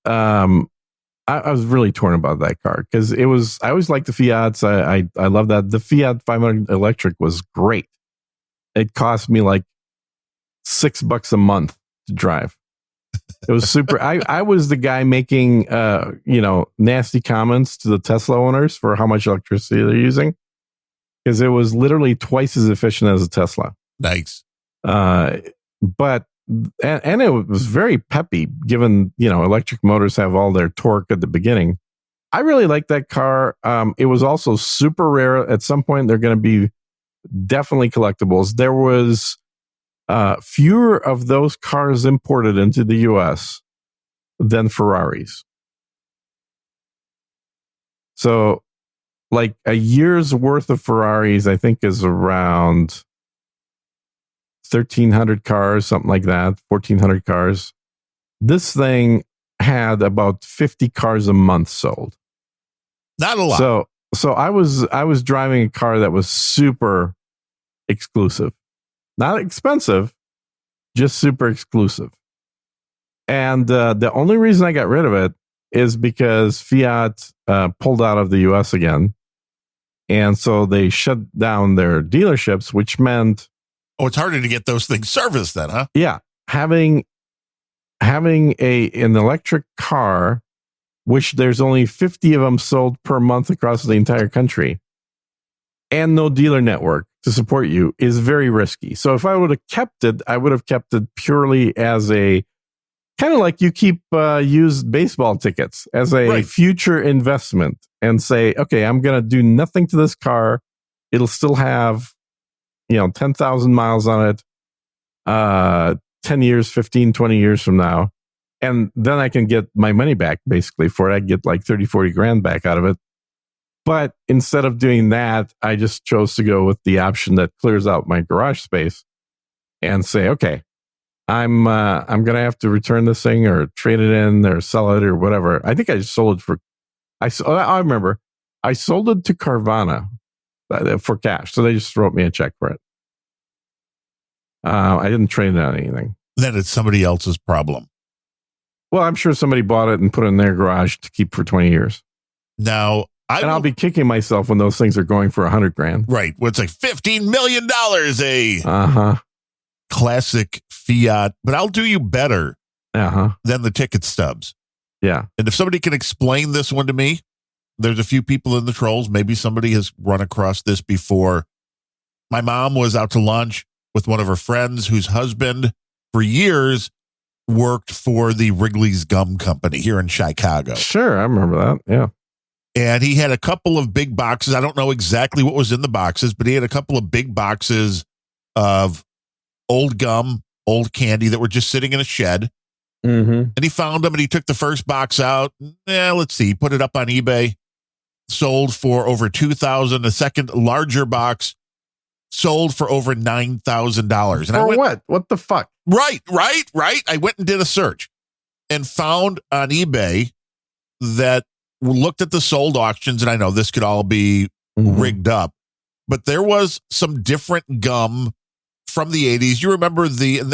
I was really torn about that car because I always liked the Fiats. I love that. The Fiat 500 electric was great. It cost me like $6 a month to drive. It was super. I was the guy making, nasty comments to the Tesla owners for how much electricity they're using because it was literally twice as efficient as a Tesla. Nice. But it was very peppy given, electric motors have all their torque at the beginning. I really like that car. It was also super rare. At some point, they're going to be definitely collectibles. There was fewer of those cars imported into the U.S. than Ferraris. So like a year's worth of Ferraris, I think is around 1,300 cars, something like that, 1,400 cars. This thing had about 50 cars a month sold. Not a lot. So I was driving a car that was super exclusive. Not expensive, just super exclusive. And the only reason I got rid of it is because Fiat pulled out of the US again. And so they shut down their dealerships, which meant it's harder to get those things serviced then, huh? Yeah. Having an electric car, which there's only 50 of them sold per month across the entire country, and no dealer network to support you is very risky. So if I would have kept it, I would have kept it purely as a kind of like you keep used baseball tickets as a future investment and say, okay, I'm going to do nothing to this car. It'll still have 10,000 miles on it, 10 years, 15, 20 years from now. And then I can get my money back basically for it. I get like 30, 40 grand back out of it. But instead of doing that, I just chose to go with the option that clears out my garage space and say, okay, I'm going to have to return this thing or trade it in or sell it or whatever. I think I just sold it I remember I sold it to Carvana for cash. So they just wrote me a check for it. I didn't trade it on anything. Then it's somebody else's problem. Well, I'm sure somebody bought it and put it in their garage to keep for 20 years. Now, I'll be kicking myself when those things are going for $100 grand. Right. Well, it's like $15 million, classic Fiat. But I'll do you better than the ticket stubs. Yeah. And if somebody can explain this one to me, there's a few people in the trolls. Maybe somebody has run across this before. my mom was out to lunch with one of her friends whose husband for years worked for the Wrigley's Gum Company here in Chicago. Sure, I remember that. Yeah. And he had a couple of big boxes. I don't know exactly what was in the boxes, but he had a couple of big boxes of old gum, old candy that were just sitting in a shed. Mm-hmm. And he found them and he took the first box out. Let's see. He put it up on eBay, sold for over $2,000. The second larger box sold for over $9,000. And for what? What the fuck? Right. I went and did a search and found on eBay that looked at the sold auctions. And I know this could all be rigged up, but there was some different gum from the 80s. You remember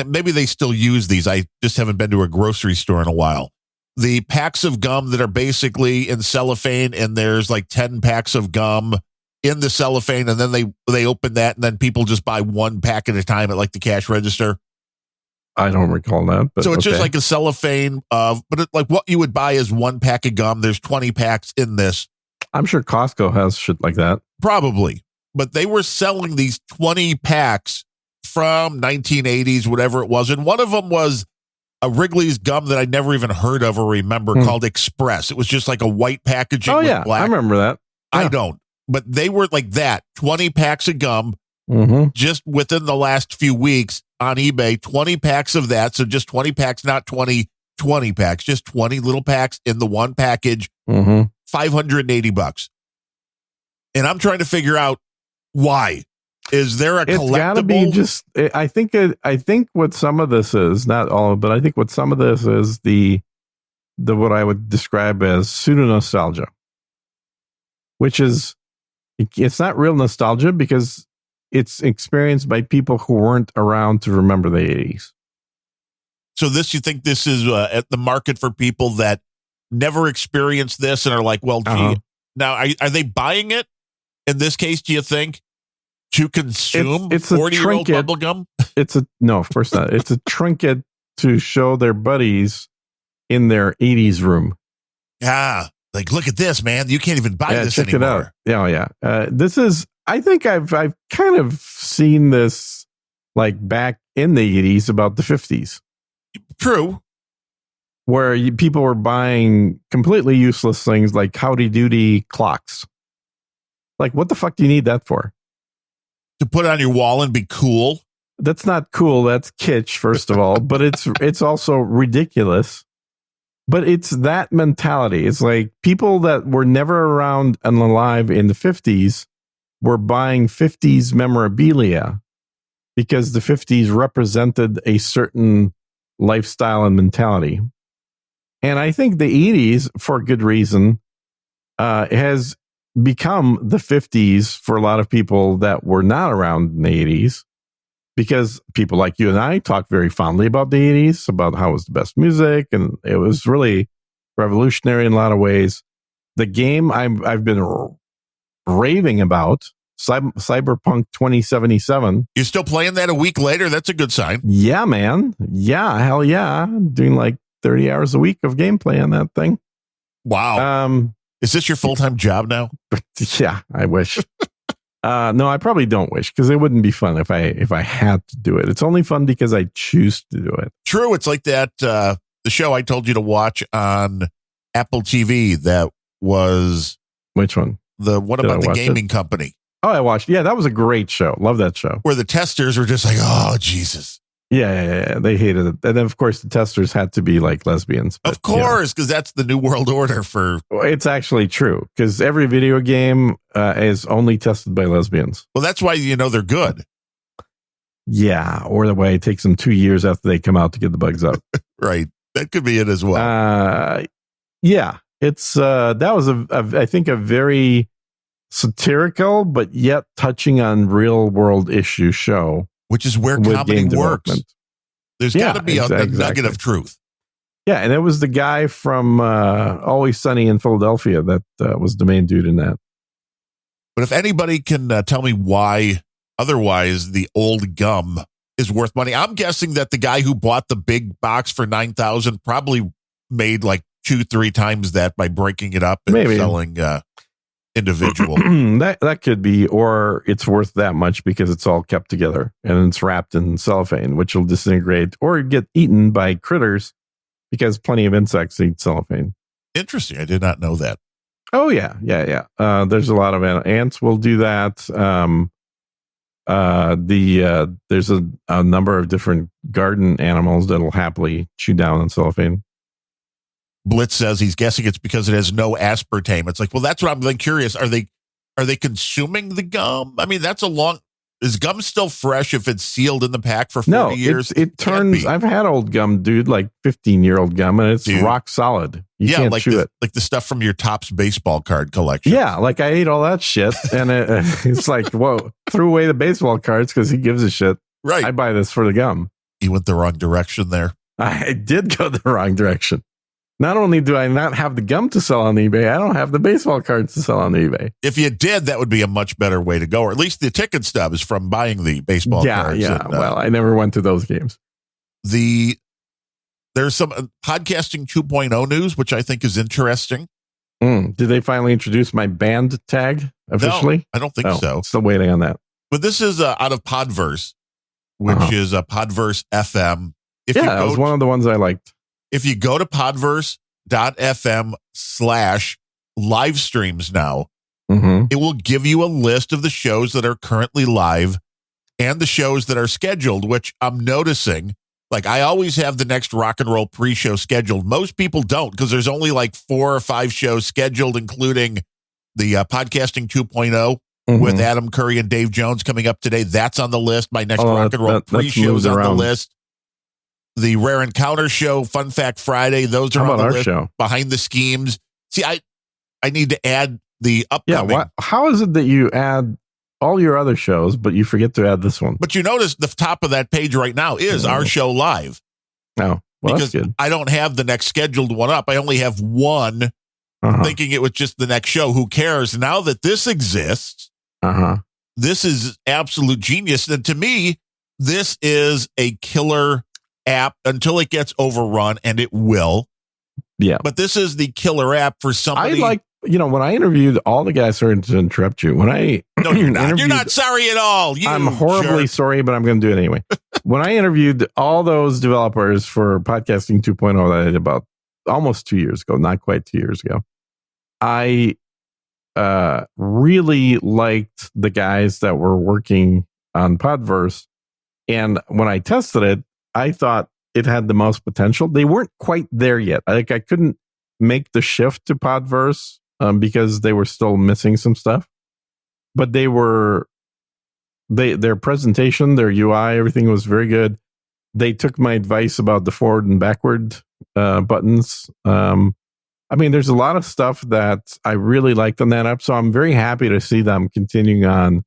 maybe they still use these. I just haven't been to a grocery store in a while. The packs of gum that are basically in cellophane, and there's like 10 packs of gum in the cellophane, and then they open that, and then people just buy one pack at a time at like the cash register. I don't recall that. But so it's just like a cellophane like what you would buy is one pack of gum. There's 20 packs in this. I'm sure Costco has shit like that. Probably. But they were selling these 20 packs from 1980s, whatever it was. And one of them was a Wrigley's gum that I never even heard of or remember called Express. It was just like a white packaging with black. I remember that. Yeah. I don't. But they were like that, 20 packs of gum just within the last few weeks on eBay, 20 packs of that. So just 20 packs, not 20 packs, just 20 little packs in the one package, $580. And I'm trying to figure out why. Is there a collectible? It's got to be just, I think what some of this is, not all, but I think what some of this is the what I would describe as pseudo nostalgia, which is, it's not real nostalgia because it's experienced by people who weren't around to remember the 80s. So you think this is at the market for people that never experienced this and are like, well, gee, now are they buying it? In this case, do you think to consume 40-year-old bubble gum? No, of course not. It's a trinket to show their buddies in their 80s room. Yeah. Like, look at this, man. You can't even buy this anymore. Check it out. Yeah. This is, I think I've kind of seen this like back in the 80s about the 50s. True. Where people were buying completely useless things like Howdy Doody clocks. Like, what the fuck do you need that for? To put on your wall and be cool? That's not cool. That's kitsch, first of all. But it's also ridiculous. But it's that mentality. It's like people that were never around and alive in the 50s were buying 50s memorabilia because the 50s represented a certain lifestyle and mentality. And I think the 80s, for good reason, has become the 50s for a lot of people that were not around in the 80s, because people like you and I talk very fondly about the 80s, about how it was the best music, and it was really revolutionary in a lot of ways. The game I've been raving about, Cyberpunk 2077. You're still playing that a week later? That's a good sign. Yeah, man. Yeah, hell yeah. I'm doing like 30 hours a week of gameplay on that thing. Wow. Is this your full-time job now? Yeah, I wish. No, I probably don't wish, because it wouldn't be fun if I had to do it. It's only fun because I choose to do it. True. It's like that, the show I told you to watch on Apple TV that was... Which one? The one about the gaming company. Oh, I watched. Yeah, that was a great show. Love that show. Where the testers were just like, oh, Jesus. Yeah. They hated it. And then, of course, the testers had to be like lesbians. But, of course, because that's the new world order for... It's actually true, because every video game is only tested by lesbians. Well, that's why they're good. Yeah, or the way it takes them 2 years after they come out to get the bugs out. Right. That could be it as well. Yeah. It's that was, I think, a very satirical, but yet touching on real-world issue show. Which is where comedy works. There's got to be a nugget of truth. Yeah, and it was the guy from Always Sunny in Philadelphia that was the main dude in that. But if anybody can tell me why, otherwise, the old gum is worth money, I'm guessing that the guy who bought the big box for $9,000 probably made like 2-3 times that by breaking it up and selling. individual. That could be, or it's worth that much because it's all kept together and it's wrapped in cellophane, which will disintegrate or get eaten by critters because plenty of insects eat cellophane. Interesting. I did not know that. Oh, yeah. There's a lot of ants will do that. There's a number of different garden animals that'll happily chew down on cellophane. Blitz says he's guessing it's because it has no aspartame. It's like, well, that's what I'm then curious. Are they consuming the gum? I mean, is gum still fresh if it's sealed in the pack for 40 years? It turns, I've had old gum, dude, like 15-year-old gum, and it's rock solid. You can't chew it. Like the stuff from your Topps baseball card collection. Yeah, like I ate all that shit, and it's like, whoa, threw away the baseball cards because he gives a shit. Right. I buy this for the gum. You went the wrong direction there. I did go the wrong direction. Not only do I not have the gum to sell on eBay, I don't have the baseball cards to sell on eBay. If you did, that would be a much better way to go, or at least the ticket stubs from buying the baseball cards. Yeah. Well, I never went to those games. There's some podcasting 2.0 news, which I think is interesting. Did they finally introduce my band tag officially? No, I don't think so. Still waiting on that. But this is out of Podverse, which is a Podverse FM. That was one of the ones I liked. If you go to podverse.fm/live streams now, it will give you a list of the shows that are currently live and the shows that are scheduled, which I'm noticing. Like, I always have the next rock and roll pre-show scheduled. Most people don't, because there's only like 4 or 5 shows scheduled, including the Podcasting 2.0 with Adam Curry and Dave Jones coming up today. That's on the list. My next rock and roll pre-show is on the list. The Rare Encounter Show, Fun Fact Friday, those are on the list. Show? Behind the Schemes. See, I need to add the upcoming. Yeah, how is it that you add all your other shows, but you forget to add this one? But you notice the top of that page right now is our show live. Oh, well, because that's good. I don't have the next scheduled one up. I only have one, thinking it was just the next show. Who cares? Now that this exists, this is absolute genius. And to me, this is a killer app until it gets overrun, and it will. Yeah. But this is the killer app for somebody. When I interviewed all the guys, sorry to interrupt you. No, you're not. You're not sorry at all. I'm horribly sorry, but I'm going to do it anyway. When I interviewed all those developers for Podcasting 2.0 that I did about almost 2 years ago, not quite 2 years ago, I really liked the guys that were working on Podverse. And when I tested it, I thought it had the most potential. They weren't quite there yet. I couldn't make the shift to Podverse because they were still missing some stuff. But their presentation, their UI, everything was very good. They took my advice about the forward and backward buttons. There's a lot of stuff that I really liked on that app. So I'm very happy to see them continuing on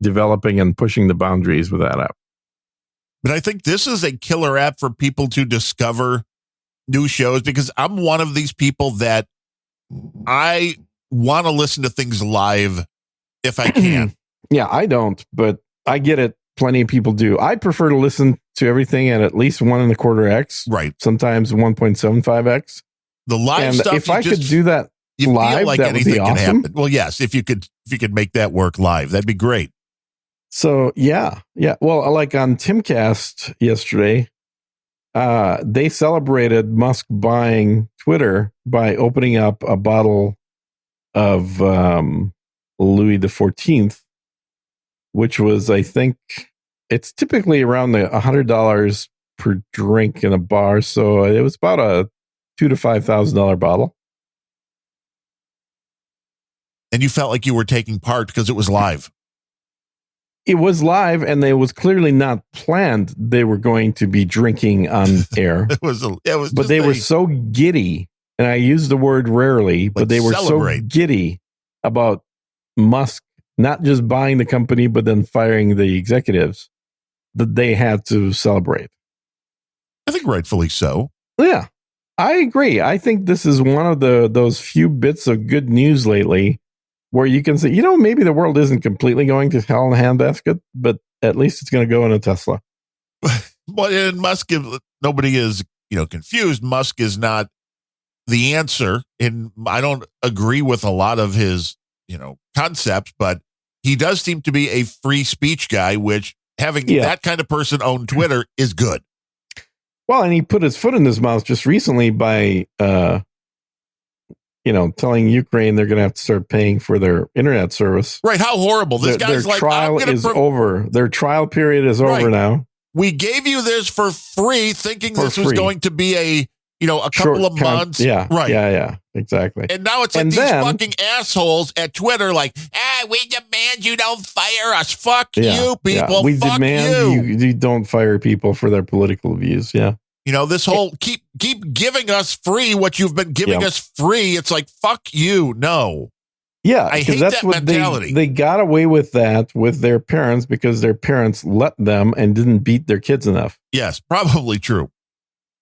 developing and pushing the boundaries with that app. But I think this is a killer app for people to discover new shows, because I'm one of these people that I want to listen to things live if I can. Yeah, I don't, but I get it. Plenty of people do. I prefer to listen to everything at least 1.25x. Right. Sometimes 1.75x. The live stuff. If I could do that live, feel like that would be awesome. Can happen. Well, yes, if you could make that work live, that'd be great. So yeah. Well, like on Timcast yesterday, they celebrated Musk buying Twitter by opening up a bottle of Louis XIV, which was, I think, it's typically around the $100 per drink in a bar, so it was about a $2,000 to $5,000 bottle. And you felt like you were taking part because it was live. It was live, and it was clearly not planned. They were going to be drinking on air. But they were so giddy, and I use the word rarely, but they were so giddy about Musk not just buying the company, but then firing the executives, that they had to celebrate. I think rightfully so. Yeah, I agree. I think this is one of those few bits of good news lately where you can say, maybe the world isn't completely going to hell in a handbasket, but at least it's going to go in a Tesla. Well, and Musk, nobody is, confused. Musk is not the answer. And I don't agree with a lot of his concepts, but he does seem to be a free speech guy, which having that kind of person own Twitter is good. Well, and he put his foot in his mouth just recently by, telling Ukraine they're going to have to start paying for their internet service. Right. How horrible. This guy's their trial is over. Their trial period is over now. We gave you this for free, thinking this was going to be a couple of months. Yeah. Right. Yeah. Exactly. And now it's like these fucking assholes at Twitter like, we demand you don't fire us. Fuck you, people. We Fuck demand you don't fire people for their political views. Yeah. This whole keep giving us free what you've been giving us free. It's like, fuck you. No. Yeah. I hate that mentality. They got away with that with their parents because their parents let them and didn't beat their kids enough. Yes, probably true.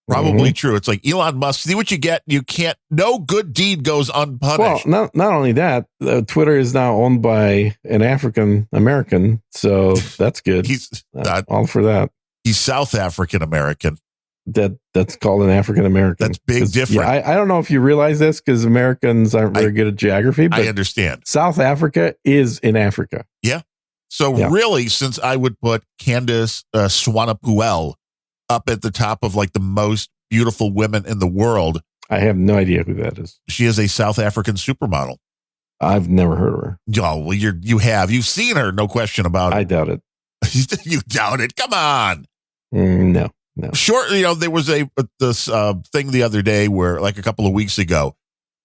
Probably true. It's like Elon Musk, see what you get. You can't, no good deed goes unpunished. Well, not only that, Twitter is now owned by an African American. So that's good. He's all for that. He's South African American. That's called an African American. That's big different. Yeah, I don't know if you realize this because Americans aren't very good at geography. But I understand. South Africa is in Africa. Yeah. So really, since I would put Candace Swanepoel up at the top of like the most beautiful women in the world, I have no idea who that is. She is a South African supermodel. I've never heard of her. Oh, well, you've seen her, no question about it. I doubt it. You doubt it? Come on. No. Sure, there was this thing the other day where, like a couple of weeks ago,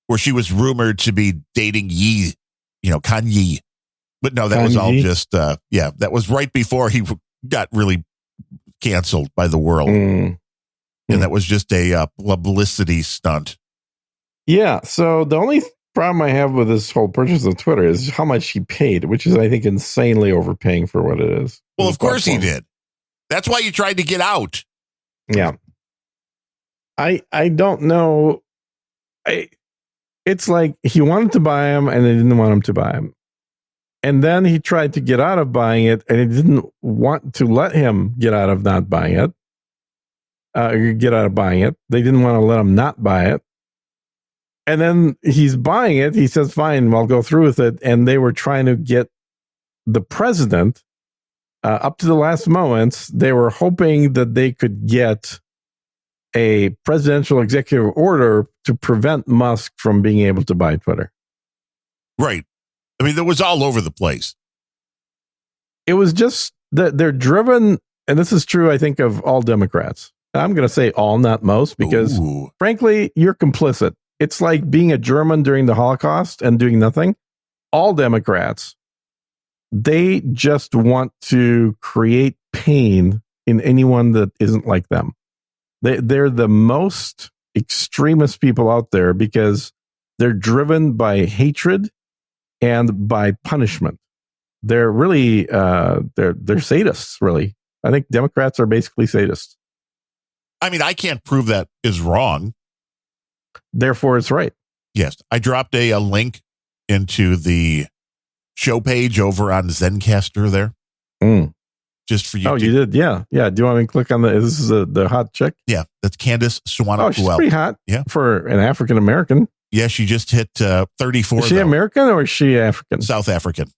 where she was rumored to be dating Kanye. But no, that was all just, that was right before he got really canceled by the world. And that was just a publicity stunt. Yeah, so the only problem I have with this whole purchase of Twitter is how much he paid, which is, I think, insanely overpaying for what it is. Well, of course he did. That's why you tried to get out. Yeah. I don't know. It's like he wanted to buy him and they didn't want him to buy him. And then he tried to get out of buying it and he didn't want to let him get out of not buying it. Get out of buying it. They didn't want to let him not buy it. And then he's buying it. He says, fine, I'll go through with it. And they were trying to get the president up to the last moments. They were hoping that they could get a presidential executive order to prevent Musk from being able to buy Twitter. Right. I mean, that was all over the place. It was just that they're driven, and this is true, I think, of all Democrats. I'm going to say all, not most, because frankly, you're complicit. It's like being a German during the Holocaust and doing nothing. All Democrats, they just want to create pain in anyone that isn't like them. They're the most extremist people out there because they're driven by hatred and by punishment. They're really they're sadists, really. I think Democrats are basically sadists. I mean, I can't prove that is wrong. Therefore, it's right. Yes. I dropped a link into the show page over on Zencaster there. Just for you. Oh, you did? Yeah. Yeah. Do you want me to click on this is the hot chick? Yeah. That's Candace Swanepoel. Oh, she's pretty hot. Yeah. For an African American. Yeah. She just hit 34. Is she American or is she African? South African.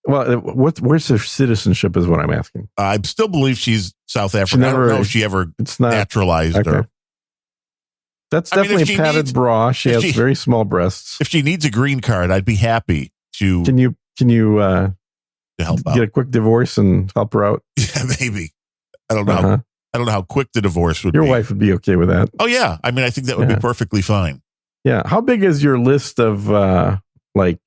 Well, where's her citizenship is what I'm asking. I still believe she's South African. I don't know if she ever naturalized her. That's definitely a padded bra. She has very small breasts. If she needs a green card, I'd be happy to. Can you to help out. Get a quick divorce and help her out? Yeah, maybe. I don't know. I don't know how quick the divorce would be. Your wife would be okay with that. Oh yeah. I mean, I think that would be perfectly fine. Yeah. How big is your list of like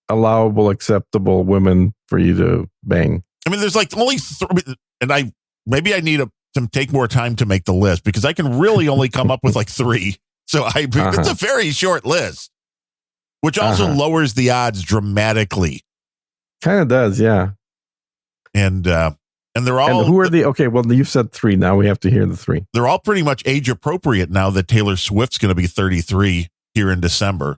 allowable, acceptable women for you to bang? I mean, there's like only and I need to take more time to make the list because I can really only come up with like 3. So it's a very short list, which also lowers the odds dramatically. Kind of does, yeah. And they're all. And who are the? Okay, well, you've said 3. Now we have to hear the 3. They're all pretty much age appropriate now that Taylor Swift's going to be 33 here in December.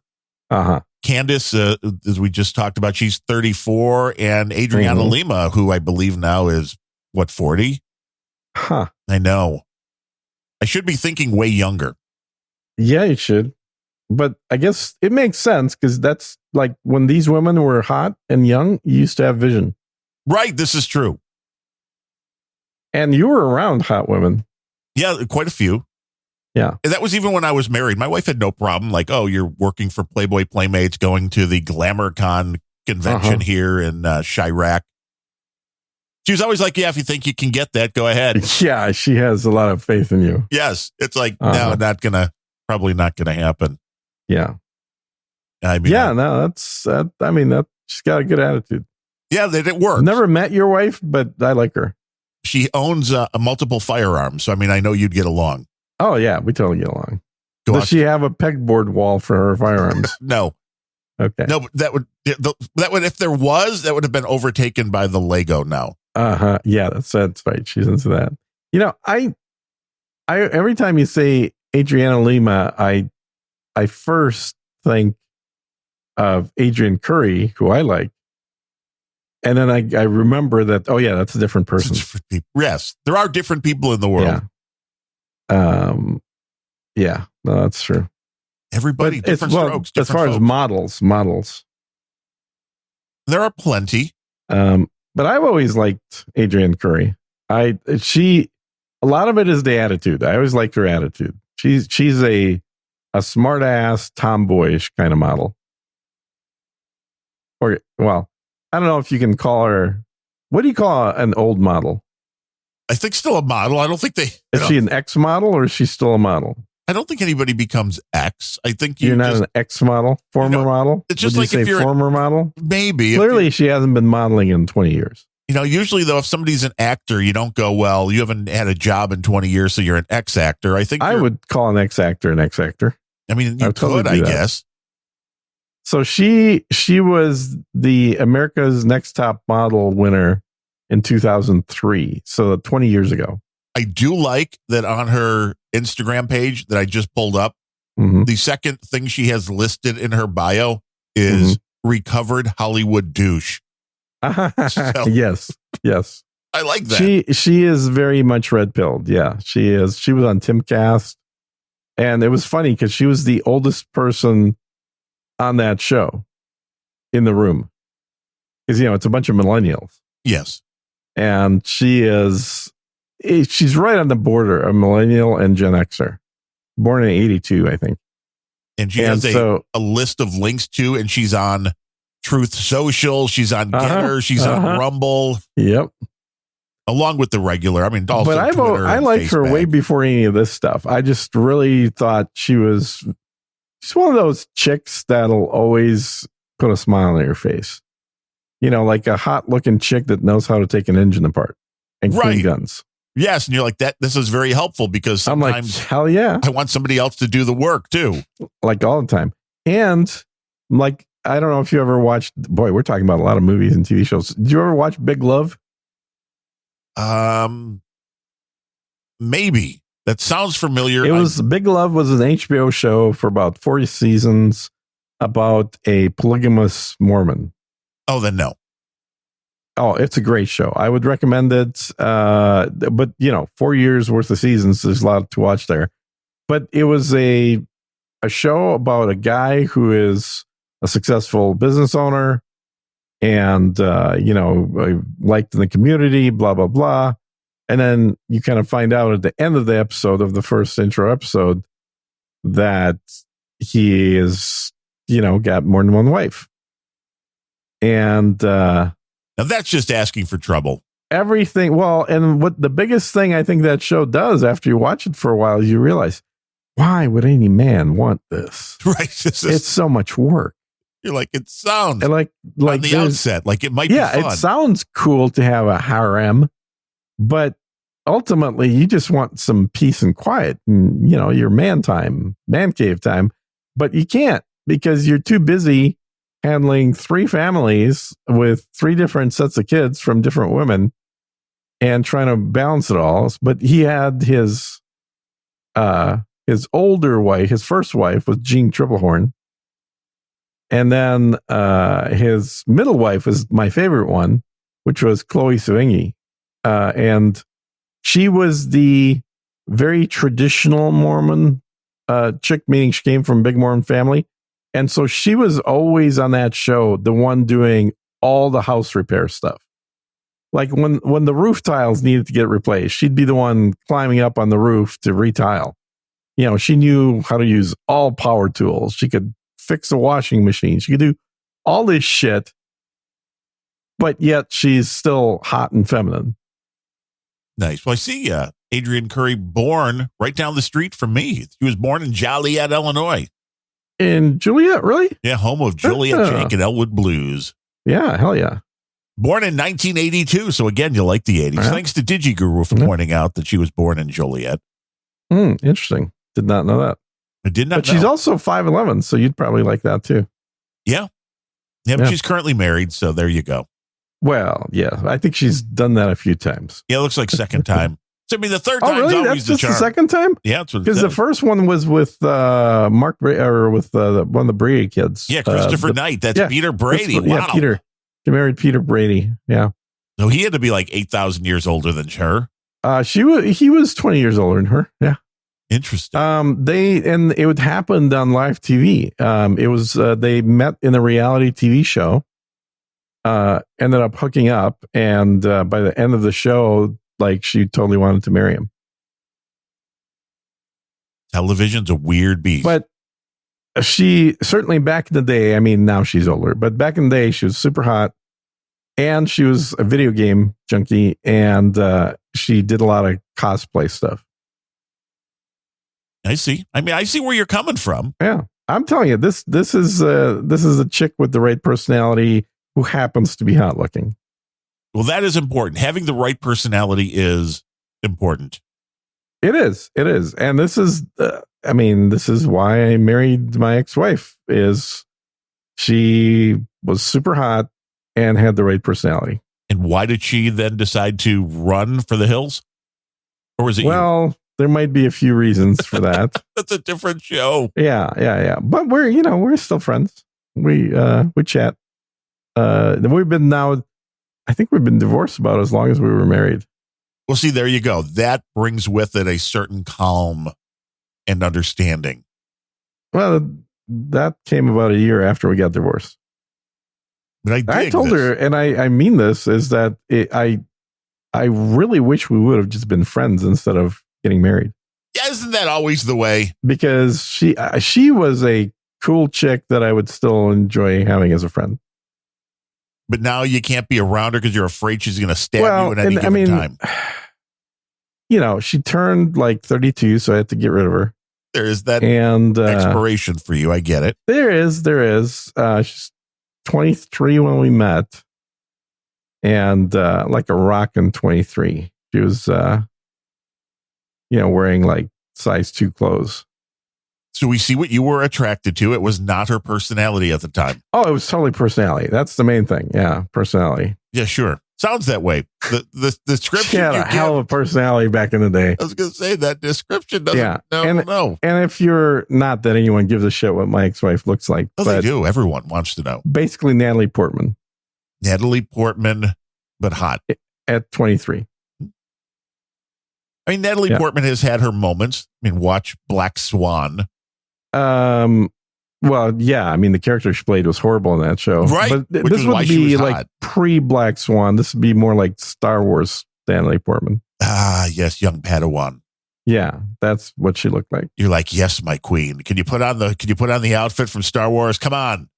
Candace, as we just talked about, she's 34, and Adriana Lima, who I believe now is 40. I know. I should be thinking way younger. Yeah, you should. But I guess it makes sense because that's like when these women were hot and young, you used to have vision. Right. This is true. And you were around hot women. Yeah, quite a few. Yeah. And that was even when I was married. My wife had no problem. Like, oh, you're working for Playboy Playmates, going to the GlamourCon convention here in Chirac. She was always like, yeah, if you think you can get that, go ahead. Yeah, she has a lot of faith in you. Yes. It's like, no, probably not going to happen. Yeah. I mean, she's got a good attitude. Yeah, that it works. Never met your wife, but I like her. She owns multiple firearms. So, I mean, I know you'd get along. Oh, yeah, we totally get along. Does she have a pegboard wall for her firearms? No. Okay. No, but that would, if there was, that would have been overtaken by the Lego now. Yeah, that's right. She's into that. You know, I every time you say Adriana Lima, I first think of Adrian Curry, who I like. And then I remember that, oh yeah, that's a different person. Yes, there are different people in the world. Yeah, no, that's true. Everybody, different strokes. As far as models. There are plenty. But I've always liked Adrienne Curry. A lot of it is the attitude. I always liked her attitude. She's a smart ass, tomboyish kind of model. Or, well, I don't know if you can call her. What do you call an old model? I think still a model. I don't think they. Is she an ex model or is she still a model? I don't think anybody becomes ex. I think you're not an ex model, former model. It's just like if you're former model. Maybe clearly she hasn't been modeling in 20 years. You know, usually though, if somebody's an actor, you don't go, well, you haven't had a job in 20 years, so you're an ex actor. I think I would call an ex actor an ex actor. I mean, you could, I guess. So she was the America's Next Top Model winner in 2003. So 20 years ago. I do like that on her Instagram page that I just pulled up. Mm-hmm. The second thing she has listed in her bio is recovered Hollywood douche. So, yes. I like that. She is very much red pilled. Yeah, she is. She was on Timcast, and it was funny because she was the oldest person on that show in the room. Because it's a bunch of millennials. Yes, and she's right on the border of millennial and Gen Xer, born in 82, I think. And she has a list of links to, and she's on Truth Social, she's on Getter, she's on Rumble. Yep. Along with the regular. I mean, also but Twitter I liked her way before any of this stuff. I just really thought she's one of those chicks that'll always put a smile on your face. Like a hot looking chick that knows how to take an engine apart and clean guns. Yes, and you're like that. This is very helpful because sometimes I'm like, hell yeah, I want somebody else to do the work too, like all the time. And like, I don't know if you ever watched. Boy, we're talking about a lot of movies and TV shows. Did you ever watch Big Love? Maybe that sounds familiar. Big Love was an HBO show for about 40 seasons about a polygamous Mormon. Oh, then no. Oh, it's a great show. I would recommend it. But 4 years worth of seasons, there's a lot to watch there. But it was a show about a guy who is a successful business owner and, liked in the community, blah, blah, blah. And then you kind of find out at the end of the episode of the first intro episode that he is, got more than one wife. And, now that's just asking for trouble. Everything. Well, and what the biggest thing I think that show does after you watch it for a while is you realize, why would any man want this? Right. It's so much work. You're like, it sounds like on the outset, like it might be fun. It sounds cool to have a harem, but ultimately you just want some peace and quiet and, your man cave time, but you can't because you're too busy handling 3 families with 3 different sets of kids from different women and trying to balance it all. But he had his older wife, his first wife was Jean Triplehorn. And then his middle wife was my favorite one, which was Chloe Sevigny. And she was the very traditional Mormon chick, meaning she came from Big Mormon family. And so she was always on that show, the one doing all the house repair stuff. Like when the roof tiles needed to get replaced, she'd be the one climbing up on the roof to retile. You know, she knew how to use all power tools. She could fix a washing machine. She could do all this shit, but yet she's still hot and feminine. Nice. Well, I see Adrienne Curry born right down the street from me. She was born in Joliet, Illinois. In Juliet, really? Yeah, home of Juliet Jake and Elwood Blues. Yeah, hell yeah. Born in 1982. So again, you like the 80s. Thanks to DigiGuru for pointing out that she was born in Joliet. Interesting. Did not know that. I did not know. But she's also 5'11", so you'd probably like that too. Yeah. Yeah, but she's currently married, so there you go. Well, yeah, I think she's done that a few times. Yeah, it looks like second time. So, I mean, the third time's really? always That's the just charm. the second time? Yeah, that's what it because the first one was with Mark or with one of the Brady kids. Yeah, Christopher Knight. That's Peter Brady. Wow. Yeah, Peter. She married Peter Brady. Yeah. So he had to be like 8,000 years older than her. He was 20 years older than her. Yeah. Interesting. It would happen on live TV. It was they met in a reality TV show. Ended up hooking up, and by the end of the show, like, she totally wanted to marry him. Television's a weird beast. But she certainly, back in the day, I mean, now she's older, but back in the day, she was super hot, and she was a video game junkie, and she did a lot of cosplay stuff. I see. I mean, I see where you're coming from. Yeah, I'm telling you, this is a chick with the right personality who happens to be hot looking. Well, that is important. Having the right personality is important. It is. And this is, this is why I married my ex-wife, is she was super hot and had the right personality. And why did she then decide to run for the hills? Or was it there might be a few reasons for that. That's a different show. Yeah. But we're still friends. We chat. We've been I think we've been divorced about as long as we were married. Well, see, there you go. That brings with it a certain calm and understanding. Well, that came about a year after we got divorced. But I told her, and I mean this, is that I really wish we would have just been friends instead of getting married. Yeah, isn't that always the way? Because she was a cool chick that I would still enjoy having as a friend. But now you can't be around her because you're afraid she's going to stab you at any given time. You know, she turned like 32, so I had to get rid of her. There is that expiration for you. I get it. There is. She's 23 when we met, and like a rockin' 23. She was, wearing like size 2 clothes. So we see what you were attracted to. It was not her personality at the time. Oh, it was totally personality. That's the main thing. Yeah, personality. Yeah, sure. Sounds that way. The description. She had a hell of a personality back in the day. I was going to say that description doesn't. Yeah. No. And if you're not that anyone gives a shit what my ex-wife looks like. Oh, they do. Everyone wants to know. Basically, Natalie Portman. But hot. At 23. I mean, Natalie Portman has had her moments. I mean, watch Black Swan. Well, yeah. I mean, the character she played was horrible in that show. Right. But this would be like pre-Black Swan. This would be more like Star Wars Natalie Portman. Ah, yes. Young Padawan. Yeah. That's what she looked like. You're like, yes, my queen. Can you put on the outfit from Star Wars? Come on.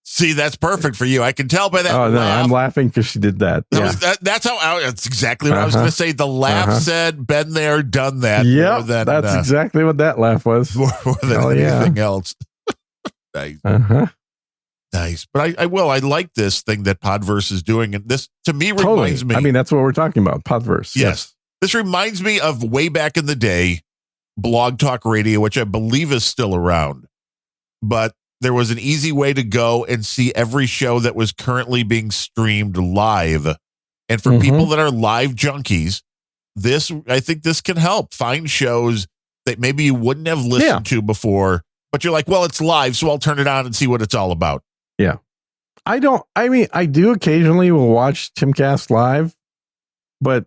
See, that's perfect for you. I can tell by that. Oh, no, I'm laughing because she did that. That's exactly what I was going to say. The laugh said, been there, done that. Yeah, that's exactly what that laugh was. More than anything else. Nice. Nice. But I like this thing that Podverse is doing. And this, to me, reminds me. I mean, that's what we're talking about, Podverse. Yes. This reminds me of way back in the day, Blog Talk Radio, which I believe is still around. But there was an easy way to go and see every show that was currently being streamed live. And for people that are live junkies, I think this can help find shows that maybe you wouldn't have listened to before, but you're like, well, it's live, so I'll turn it on and see what it's all about. Yeah. I do occasionally will watch Timcast live, but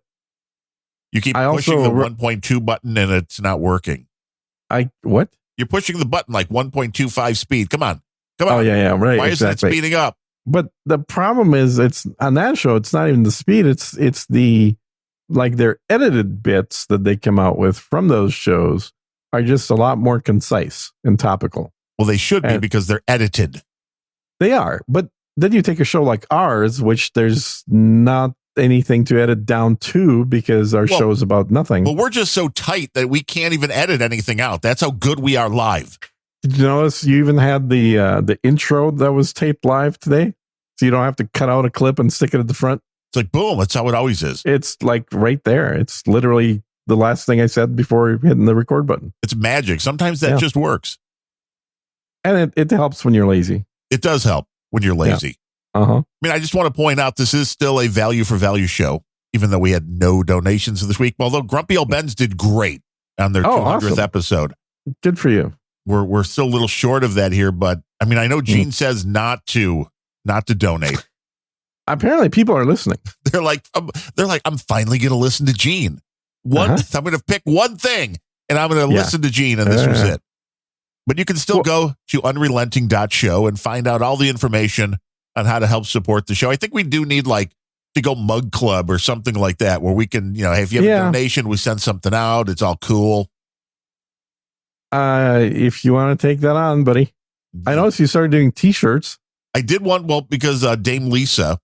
you keep pushing the 1.2 button and it's not working. What? You're pushing the button like 1.25 speed. Come on. Oh, yeah, right. Why isn't it speeding up? But the problem is, it's on that show. It's not even the speed. It's the like their edited bits that they come out with from those shows are just a lot more concise and topical. Well, they should be because they're edited. They are, but then you take a show like ours, which there's not anything to edit down to because our show is about nothing. Well, we're just so tight that we can't even edit anything out. That's how good we are live. Did you notice you even had the intro that was taped live today? So you don't have to cut out a clip and stick it at the front. It's like, boom, that's how it always is. It's like right there. It's literally the last thing I said before hitting the record button. It's magic. Sometimes that just works. And it helps when you're lazy. It does help when you're lazy. Yeah. Uh-huh. I mean, I just want to point out this is still a value for value show, even though we had no donations this week. Although Grumpy Old Ben's did great on their 200th episode. Good for you. We're still a little short of that here, but I mean, I know Gene says not to donate. Apparently, people are listening. They're like, I'm finally going to listen to Gene. I'm going to pick one thing, and I'm going to listen to Gene, and this was it. But you can still go to unrelenting.show and find out all the information on how to help support the show. I think we do need to go Mug Club or something like that, where we can, hey, if you have a donation, we send something out. It's all cool. If you want to take that on, buddy. I noticed you started doing T-shirts. I did one, because Dame Lisa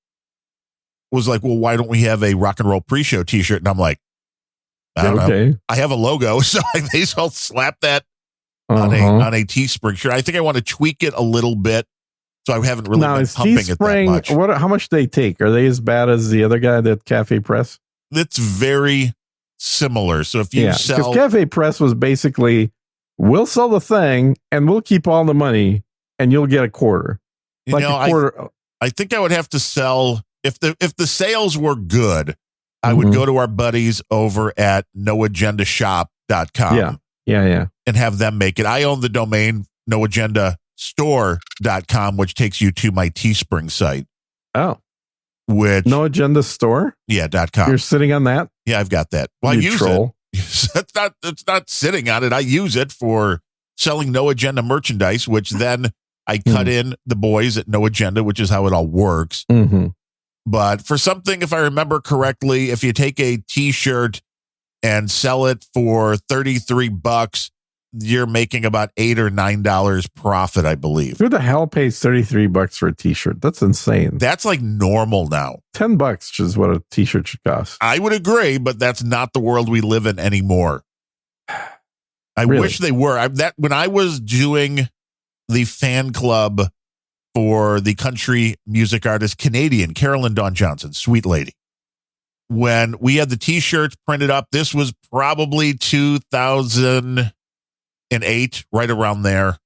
was like, well, why don't we have a rock and roll pre-show T-shirt? And I'm like, I don't know. I have a logo, so I may as well slap that on a Teespring shirt. I think I want to tweak it a little bit, so I haven't really been pumping it that much. How much do they take? Are they as bad as the other guy, that Cafe Press? It's very similar. So if you sell, because Cafe Press was basically, we'll sell the thing and we'll keep all the money and you'll get a quarter. I think I would have to sell if the sales were good. I would go to our buddies over at noagendashop.com. Yeah. And have them make it. I own the domain noagendastore.com, which takes you to my Teespring site. Oh. Which No Agenda Store? Yeah, .com. You're sitting on that? Yeah, I've got that. Well, I use it. It's not sitting on it. I use it for selling No Agenda merchandise, which then I cut in the boys at No Agenda, which is how it all works. Mm-hmm. But for something, if I remember correctly, if you take a T-shirt and sell it for $33, you're making about $8 or $9 profit, I believe. Who the hell pays $33 for a T-shirt? That's insane. That's like normal now. $10 is what a T-shirt should cost. I would agree, but that's not the world we live in anymore. I wish they were. When I was doing the fan club for the country music artist Canadian Carolyn Dawn Johnson, sweet lady. When we had the T-shirts printed up, this was probably 2008, right around there,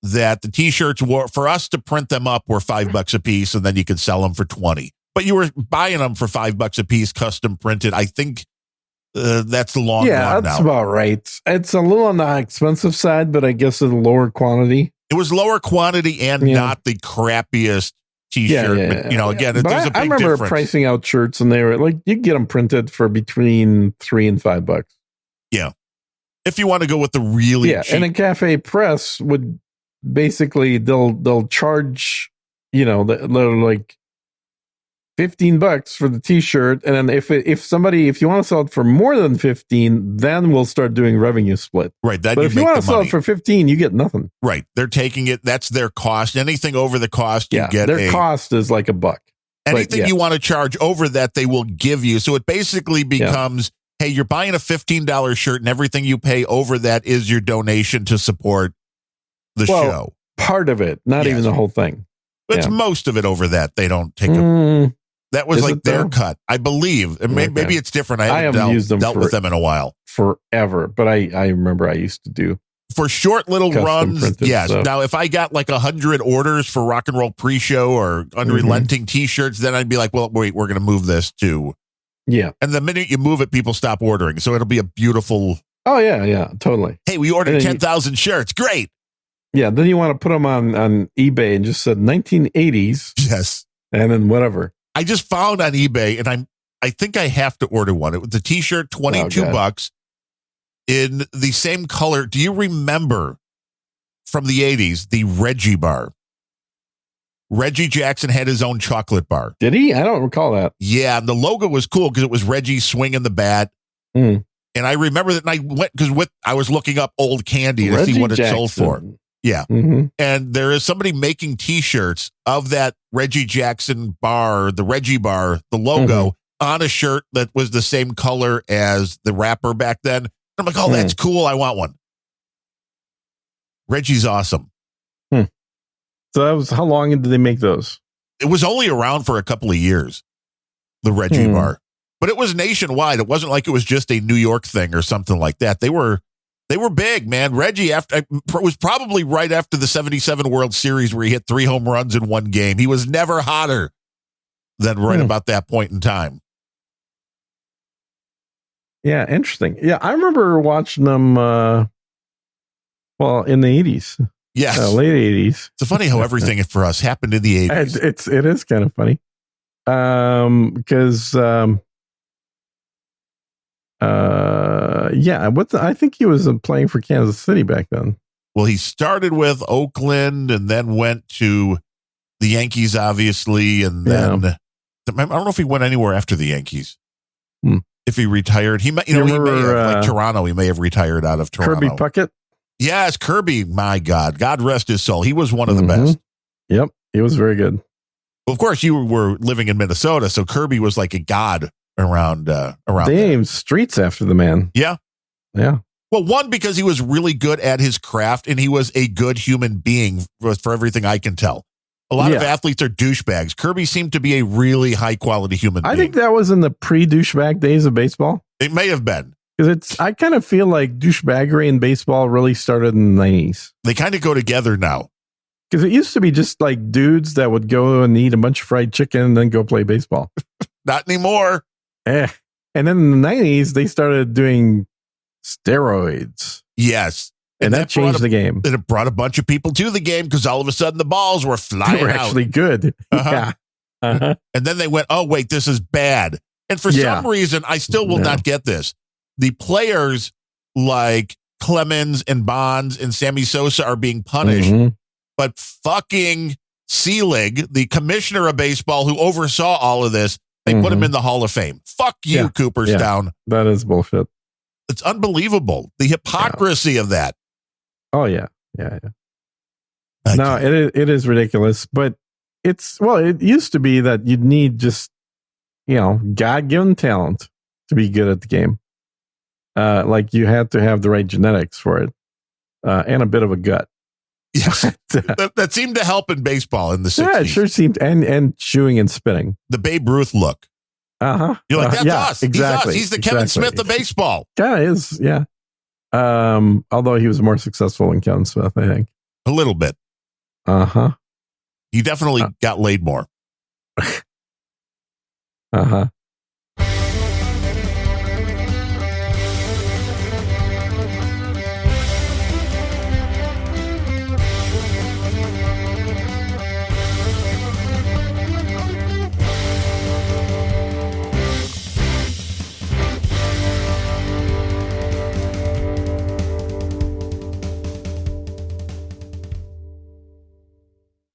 that the T-shirts were, for us to print them up, were $5 a piece, and then you could sell them for $20. But you were buying them for $5 a piece, custom printed. I think that's the long one now. Yeah, that's about right. It's a little on the expensive side, but I guess in lower quantity. It was lower quantity and not the crappiest T-shirt. Yeah. But, again, there's a big difference. I remember pricing out shirts, and they were like, you get them printed for between $3 and $5. Yeah. If you want to go with the really cheap. And a Cafe Press would basically, they'll charge, they're like $15 for the T-shirt, and then if you want to sell it for more than 15, then we'll start doing revenue split. Right. But if you want to sell it for 15, you get nothing. Right. They're taking it. That's their cost. Anything over the cost, you get. Their cost is like $1. Anything you want to charge over that, they will give you. So it basically becomes, hey, you're buying a $15 shirt, and everything you pay over that is your donation to support the show. Part of it, not even the whole thing. It's most of it over that. They don't take that was like their cut, I believe. And maybe it's different. I haven't dealt with them in a while. Forever. But I remember I used to do. For short little runs, printed, yes. So. Now, if I got like 100 orders for Rock and Roll Pre-Show or Unrelenting T-shirts, then I'd be like, well, wait, we're going to move this to. Yeah. And the minute you move it, people stop ordering. So it'll be a beautiful. Oh, yeah, totally. Hey, we ordered 10,000 shirts. Great. Yeah, then you want to put them on eBay and just said 1980s. Yes. And then whatever. I just found on eBay, and I think I have to order one. It was the T-shirt, $22. in the same color. Do you remember from the 80s, the Reggie bar? Reggie Jackson had his own chocolate bar. Did he? I don't recall that. Yeah, and the logo was cool because it was Reggie swinging the bat. Mm. And I remember that, and I went because I was looking up old candy to see what it sold for. Yeah. Mm-hmm. And there is somebody making T-shirts of that Reggie Jackson bar, the Reggie bar, the logo on a shirt that was the same color as the wrapper back then. I'm like, oh, that's cool. I want one. Reggie's awesome. So that was, how long did they make those? It was only around for a couple of years, the Reggie bar. But it was nationwide. It wasn't like it was just a New York thing or something like that. They were big, man. Reggie was probably right after the 77 World Series where he hit 3 home runs in one game. He was never hotter than right about that point in time. Yeah, interesting. Yeah, I remember watching them in the 80s. Yes. Late 80s. It's funny how everything for us happened in the 80s. It is kind of funny. Because I think he was playing for Kansas City back then. Well, he started with Oakland and then went to the Yankees, obviously, and then I don't know if he went anywhere after the Yankees. If he retired, he may have, like Toronto. He may have retired out of Toronto. Kirby Puckett. Yes, Kirby. My God rest his soul. He was one of the best. Yep, he was very good. Well, of course, you were living in Minnesota, so Kirby was like a god around. They named streets after the man. Yeah. Well, one, because he was really good at his craft, and he was a good human being for everything I can tell. A lot of athletes are douchebags. Kirby seemed to be a really high quality human being. I think that was in the pre-douchebag days of baseball. It may have been. Because I kind of feel like douchebaggery in baseball really started in the 90s. They kind of go together now. Because it used to be just like dudes that would go and eat a bunch of fried chicken and then go play baseball. Not anymore. And then in the 90s, they started doing steroids. Yes. And that changed the game. And it brought a bunch of people to the game because all of a sudden the balls were flying out. They were actually good. Yeah. And then they went, oh, wait, this is bad. And for some reason, I still will not get this. The players like Clemens and Bonds and Sammy Sosa are being punished. But fucking Selig, the commissioner of baseball who oversaw all of this, they put him in the Hall of Fame. Fuck you, Cooperstown. That is bullshit. It's unbelievable. The hypocrisy of that. Oh, yeah. No, it is ridiculous. But it used to be that you'd need just, God-given talent to be good at the game. Like you had to have the right genetics for it and a bit of a gut. Yes, that seemed to help in baseball in the 60s. Yeah, it sure seemed, and chewing and spitting. The Babe Ruth look. You're like, that's us. Exactly. He's the Kevin Smith of baseball. Kind of is, yeah. Although he was more successful than Kevin Smith, I think. A little bit. He definitely got laid more.